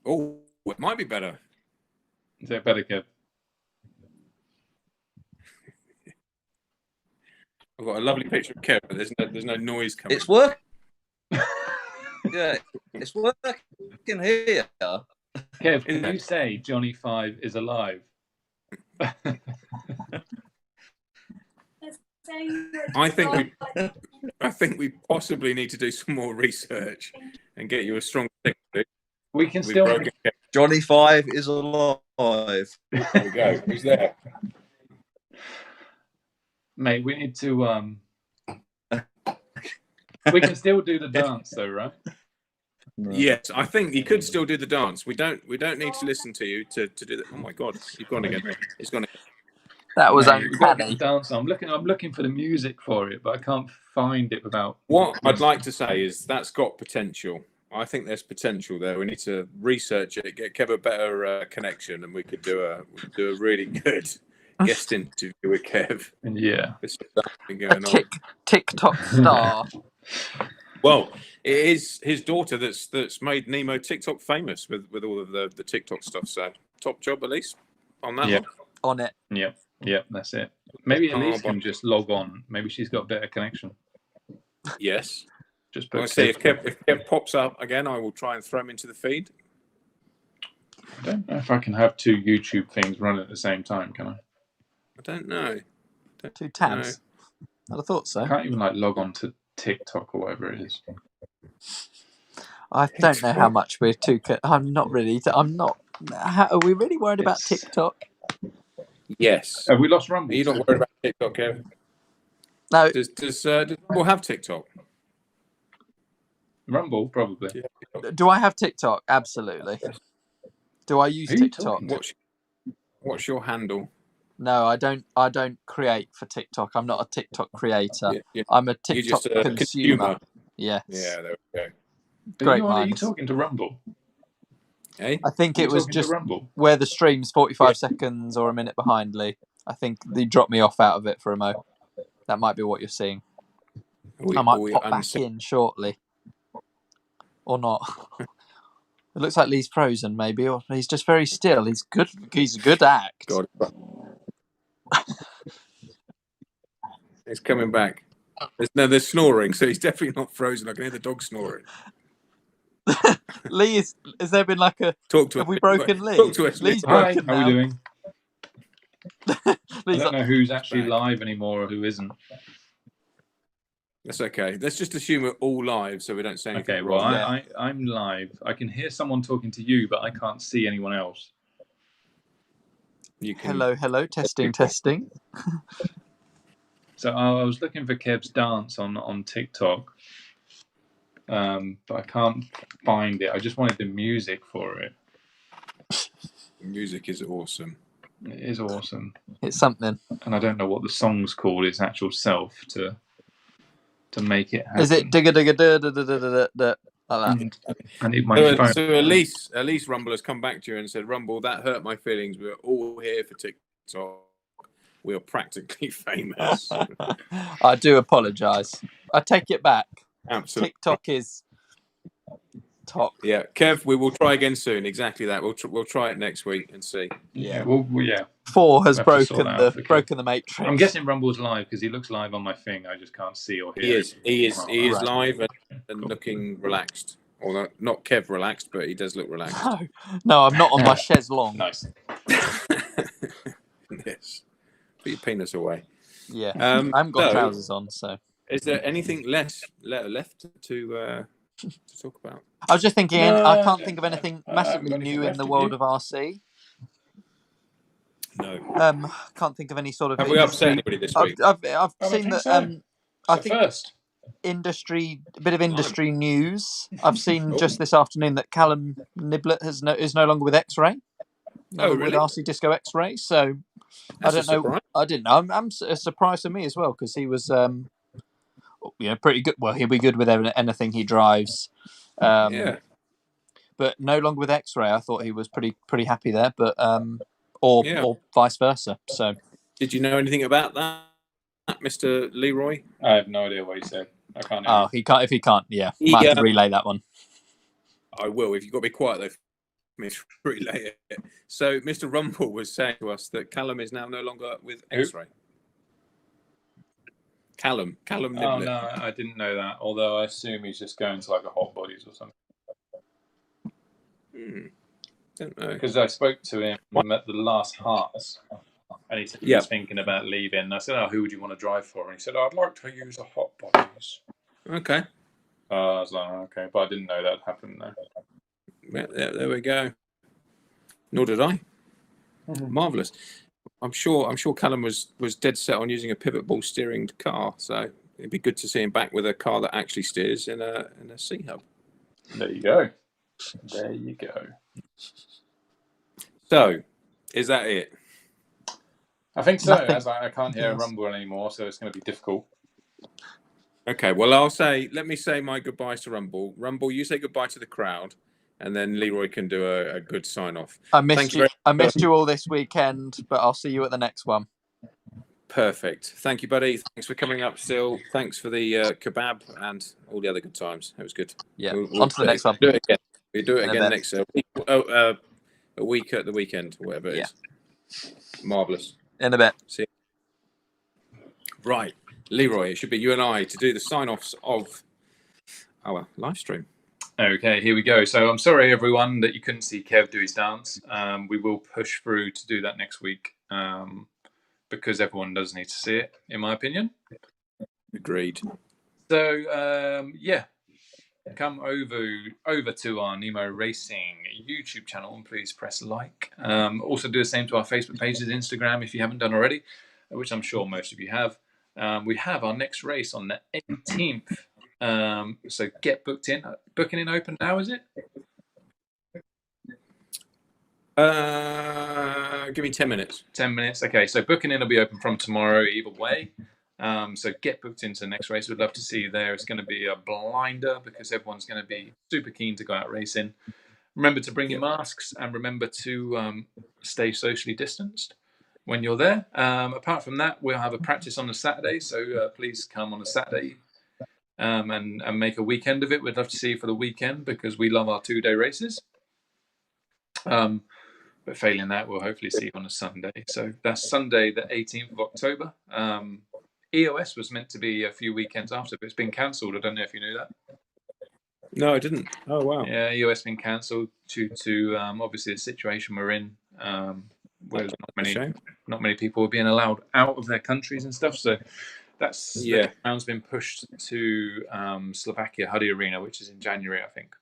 Speaker 1: Oh, it might be better.
Speaker 2: Is that better, Kev?
Speaker 1: I've got a lovely picture of Kev, but there's no noise coming.
Speaker 4: It's working. Yeah, it's working here.
Speaker 2: Kev, can you say Johnny 5 is alive?
Speaker 1: I think we possibly need to do some more research and get you a strong picture.
Speaker 2: We can still.
Speaker 4: Johnny 5 is alive.
Speaker 1: There we go. Who's there?
Speaker 2: Mate, we need to. We can still do the dance, though, right?
Speaker 1: Yes, I think you could still do the dance. We don't need to listen to you to do that. Oh my God, you've gone again. It's gone again.
Speaker 3: That was
Speaker 2: uncanny. Dance. I'm looking for the music for it, but I can't find it without.
Speaker 1: What I'd like to say is that's got potential. I think there's potential there. We need to research it, get Kev a better connection, and we could do a really good guest interview with Kev.
Speaker 2: Yeah,
Speaker 3: TikTok star.
Speaker 1: Well, it is his daughter that's made Nemo TikTok famous with all of the TikTok stuff. So top job at least on that one.
Speaker 3: On it.
Speaker 2: Yeah, that's it. Maybe Elise can just log on. Maybe she's got better connection.
Speaker 1: Yes.
Speaker 2: Just
Speaker 1: I'll see if Kev pops up again. I will try and throw him into the feed.
Speaker 2: I don't know if I can have 2 YouTube things running at the same time. Can I?
Speaker 1: I don't know.
Speaker 3: 2 tabs. I'd have thought so.
Speaker 2: I can't even log on to TikTok or whatever it is.
Speaker 3: I don't know how much we're too. I'm not really. I'm not. Are we really worried about TikTok?
Speaker 1: Yes.
Speaker 2: Have we lost Rumble?
Speaker 1: Are you not worried about TikTok, Kev?
Speaker 3: No.
Speaker 1: Does Rumble have TikTok?
Speaker 2: Rumble, probably.
Speaker 3: Do I have TikTok? Absolutely. Do I use TikTok?
Speaker 1: What's your handle?
Speaker 3: No, I don't. I don't create for TikTok. I'm not a TikTok creator. I'm a TikTok consumer. Yes.
Speaker 1: Yeah, there we go.
Speaker 3: Great
Speaker 2: Are you talking to Rumble?
Speaker 1: Hey?
Speaker 3: I think it was just where the stream's 45 seconds or a minute behind, Lee. I think they dropped me off out of it for a mo. That might be what you're seeing. I might pop back in shortly. Or not. It looks like Lee's frozen, maybe, or he's just very still. He's good. He's a good act.
Speaker 1: God. He's coming back. There's snoring, so he's definitely not frozen. I can hear the dog snoring.
Speaker 3: Lee, has there been like a...
Speaker 1: Talk to
Speaker 3: have
Speaker 1: us.
Speaker 3: we broken Lee?
Speaker 1: Talk to us.
Speaker 3: Lee's
Speaker 2: Hi,
Speaker 3: broken
Speaker 2: how
Speaker 3: now.
Speaker 2: are we doing? I
Speaker 3: Lee's
Speaker 2: don't know who's actually live anymore or who isn't.
Speaker 1: That's okay. Let's just assume we're all live so we don't say anything
Speaker 2: Okay, well,
Speaker 1: wrong.
Speaker 2: I'm live. I can hear someone talking to you, but I can't see anyone else.
Speaker 1: You can.
Speaker 3: Hello, testing.
Speaker 2: So I was looking for Kev's dance on TikTok, but I can't find it. I just wanted the music for it.
Speaker 1: Music is awesome.
Speaker 2: It is awesome,
Speaker 3: It's something.
Speaker 2: and I don't know what the song's called. Its actual self to make it happen.
Speaker 3: Is it digga digga da da da da da da like that?
Speaker 2: I need my phone.
Speaker 1: So Elise Rumble has come back to you and said, Rumble, that hurt my feelings. We're all here for TikTok. We are practically famous.
Speaker 3: I do apologise. I take it back.
Speaker 1: Absolutely.
Speaker 3: TikTok is top.
Speaker 1: Yeah, Kev, we will try again soon. Exactly that. We'll try it next week and see.
Speaker 2: Yeah, well, yeah.
Speaker 3: 4 has
Speaker 2: We'll have to sort that out for
Speaker 3: broken the matrix.
Speaker 2: I'm guessing Rumble's live because he looks live on my thing. I just can't see or hear.
Speaker 1: He is
Speaker 3: Right.
Speaker 1: live and looking relaxed. Although not Kev relaxed, but he does look relaxed.
Speaker 3: No, I'm not on my chaise long.
Speaker 2: Nice.
Speaker 1: Yes. Put your penis away.
Speaker 3: Yeah, I haven't got trousers on, so.
Speaker 1: Is there anything left to talk about?
Speaker 3: I was just thinking, I can't think of anything massively new in the world of RC.
Speaker 1: No.
Speaker 3: Can't think of any sort of.
Speaker 1: Have we upset anybody this week?
Speaker 3: I've seen that.
Speaker 2: So.
Speaker 3: I think
Speaker 2: First.
Speaker 3: A bit of industry news. I've seen just this afternoon that Callum Niblett is no longer with X-Ray.
Speaker 1: Really?
Speaker 3: With RC Disco X-Ray. So
Speaker 1: That's
Speaker 3: I don't know.
Speaker 1: surprise.
Speaker 3: I didn't know. I'm a surprise for me as well because he was, pretty good. Well, he'll be good with anything he drives.
Speaker 1: Yeah.
Speaker 3: But no longer with X-Ray. I thought he was pretty happy there. But or vice versa. So.
Speaker 1: Did you know anything about that, Mr. Leroy?
Speaker 2: I have no idea what he said. I can't.
Speaker 3: Oh, he can't. If he can't, yeah, might have to relay that one.
Speaker 1: I will. If you've got to be quiet though, me to relay it. So, Mr. Rumble was saying to us that Callum is now no longer with X-Ray. Callum Niblett.
Speaker 2: Oh no, I didn't know that. Although I assume he's just going to like a Hot Bodies or something.
Speaker 1: Don't know.
Speaker 2: Because I spoke to him at the last Hearts, and he said he was thinking about leaving. And I said, "Oh, who would you want to drive for?" And he said, "I'd like to use a Hot Bodies."
Speaker 1: Okay.
Speaker 2: I was like, "Okay," but I didn't know that happened though.
Speaker 1: Yeah, there we go. Nor did I. Marvelous. I'm sure Callum was dead set on using a pivot ball steering car, so it'd be good to see him back with a car that actually steers in a C hub.
Speaker 2: There you go.
Speaker 1: So, is that it?
Speaker 2: I think so. As I can't hear a rumble anymore, so it's going to be difficult.
Speaker 1: Okay, well, let me say my goodbyes to Rumble. Rumble, you say goodbye to the crowd, and then Leroy can do a good sign off.
Speaker 3: I missed you all this weekend, but I'll see you at the next one.
Speaker 1: Perfect. Thank you, buddy. Thanks for coming up still. Thanks for the kebab and all the other good times. It was good.
Speaker 3: Yeah, on to the next one.
Speaker 1: Do it again. We do it again next week. A week at the weekend, whatever it is. Marvellous.
Speaker 3: In a bit.
Speaker 1: See you. Right. Leroy, it should be you and I to do the sign-offs of our live stream.
Speaker 2: Okay, here we go. So I'm sorry, everyone, that you couldn't see Kev do his dance. We will push through to do that next week because everyone does need to see it, in my opinion.
Speaker 1: Agreed.
Speaker 2: So, come over to our Nemo Racing YouTube channel and please press like. Also do the same to our Facebook pages, Instagram, if you haven't done already, which I'm sure most of you have. We have our next race on the 18th. So get booked in. Booking in open now, is it?
Speaker 1: Give me 10 minutes.
Speaker 2: 10 minutes. Okay, so booking in will be open from tomorrow either way. So get booked into the next race. We'd love to see you there. It's going to be a blinder because everyone's going to be super keen to go out racing. Remember to bring your masks and remember to stay socially distanced when you're there. Apart from that, we'll have a practice on a Saturday. So please come on a Saturday and make a weekend of it. We'd love to see you for the weekend because we love our 2-day races. But failing that, we'll hopefully see you on a Sunday. So that's Sunday, the 18th of October. EOS was meant to be a few weekends after, but it's been cancelled. I don't know if you knew that.
Speaker 1: No, I didn't. Oh, wow.
Speaker 2: Yeah, EOS been cancelled due to obviously the situation we're in, where not many people are being allowed out of their countries and stuff. So the round's been pushed to Slovakia Huddy Arena, which is in January, I think.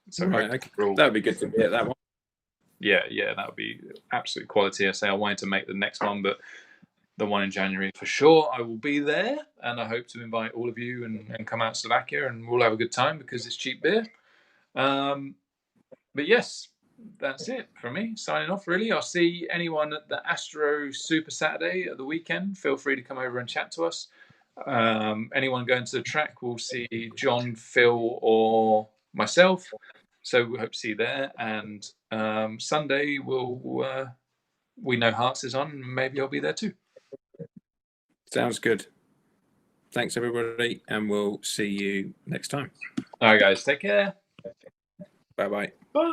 Speaker 2: So
Speaker 1: right, okay. That would be good to be at that one.
Speaker 2: Yeah, that would be absolute quality. I say I wanted to make the next one, but the one in January for sure. I will be there, and I hope to invite all of you and come out to Slovakia, and we'll have a good time because it's cheap beer. But yes, that's it from me. Signing off, really. I'll see anyone at the Astro Super Saturday at the weekend. Feel free to come over and chat to us. Anyone going to the track, we'll see John, Phil, or myself. So we hope to see you there. And Sunday, we know Hearts is on. Maybe I'll be there too.
Speaker 1: Sounds good. Thanks, everybody, and we'll see you next time.
Speaker 2: All right, guys. Take care.
Speaker 1: Bye-bye.
Speaker 2: Bye.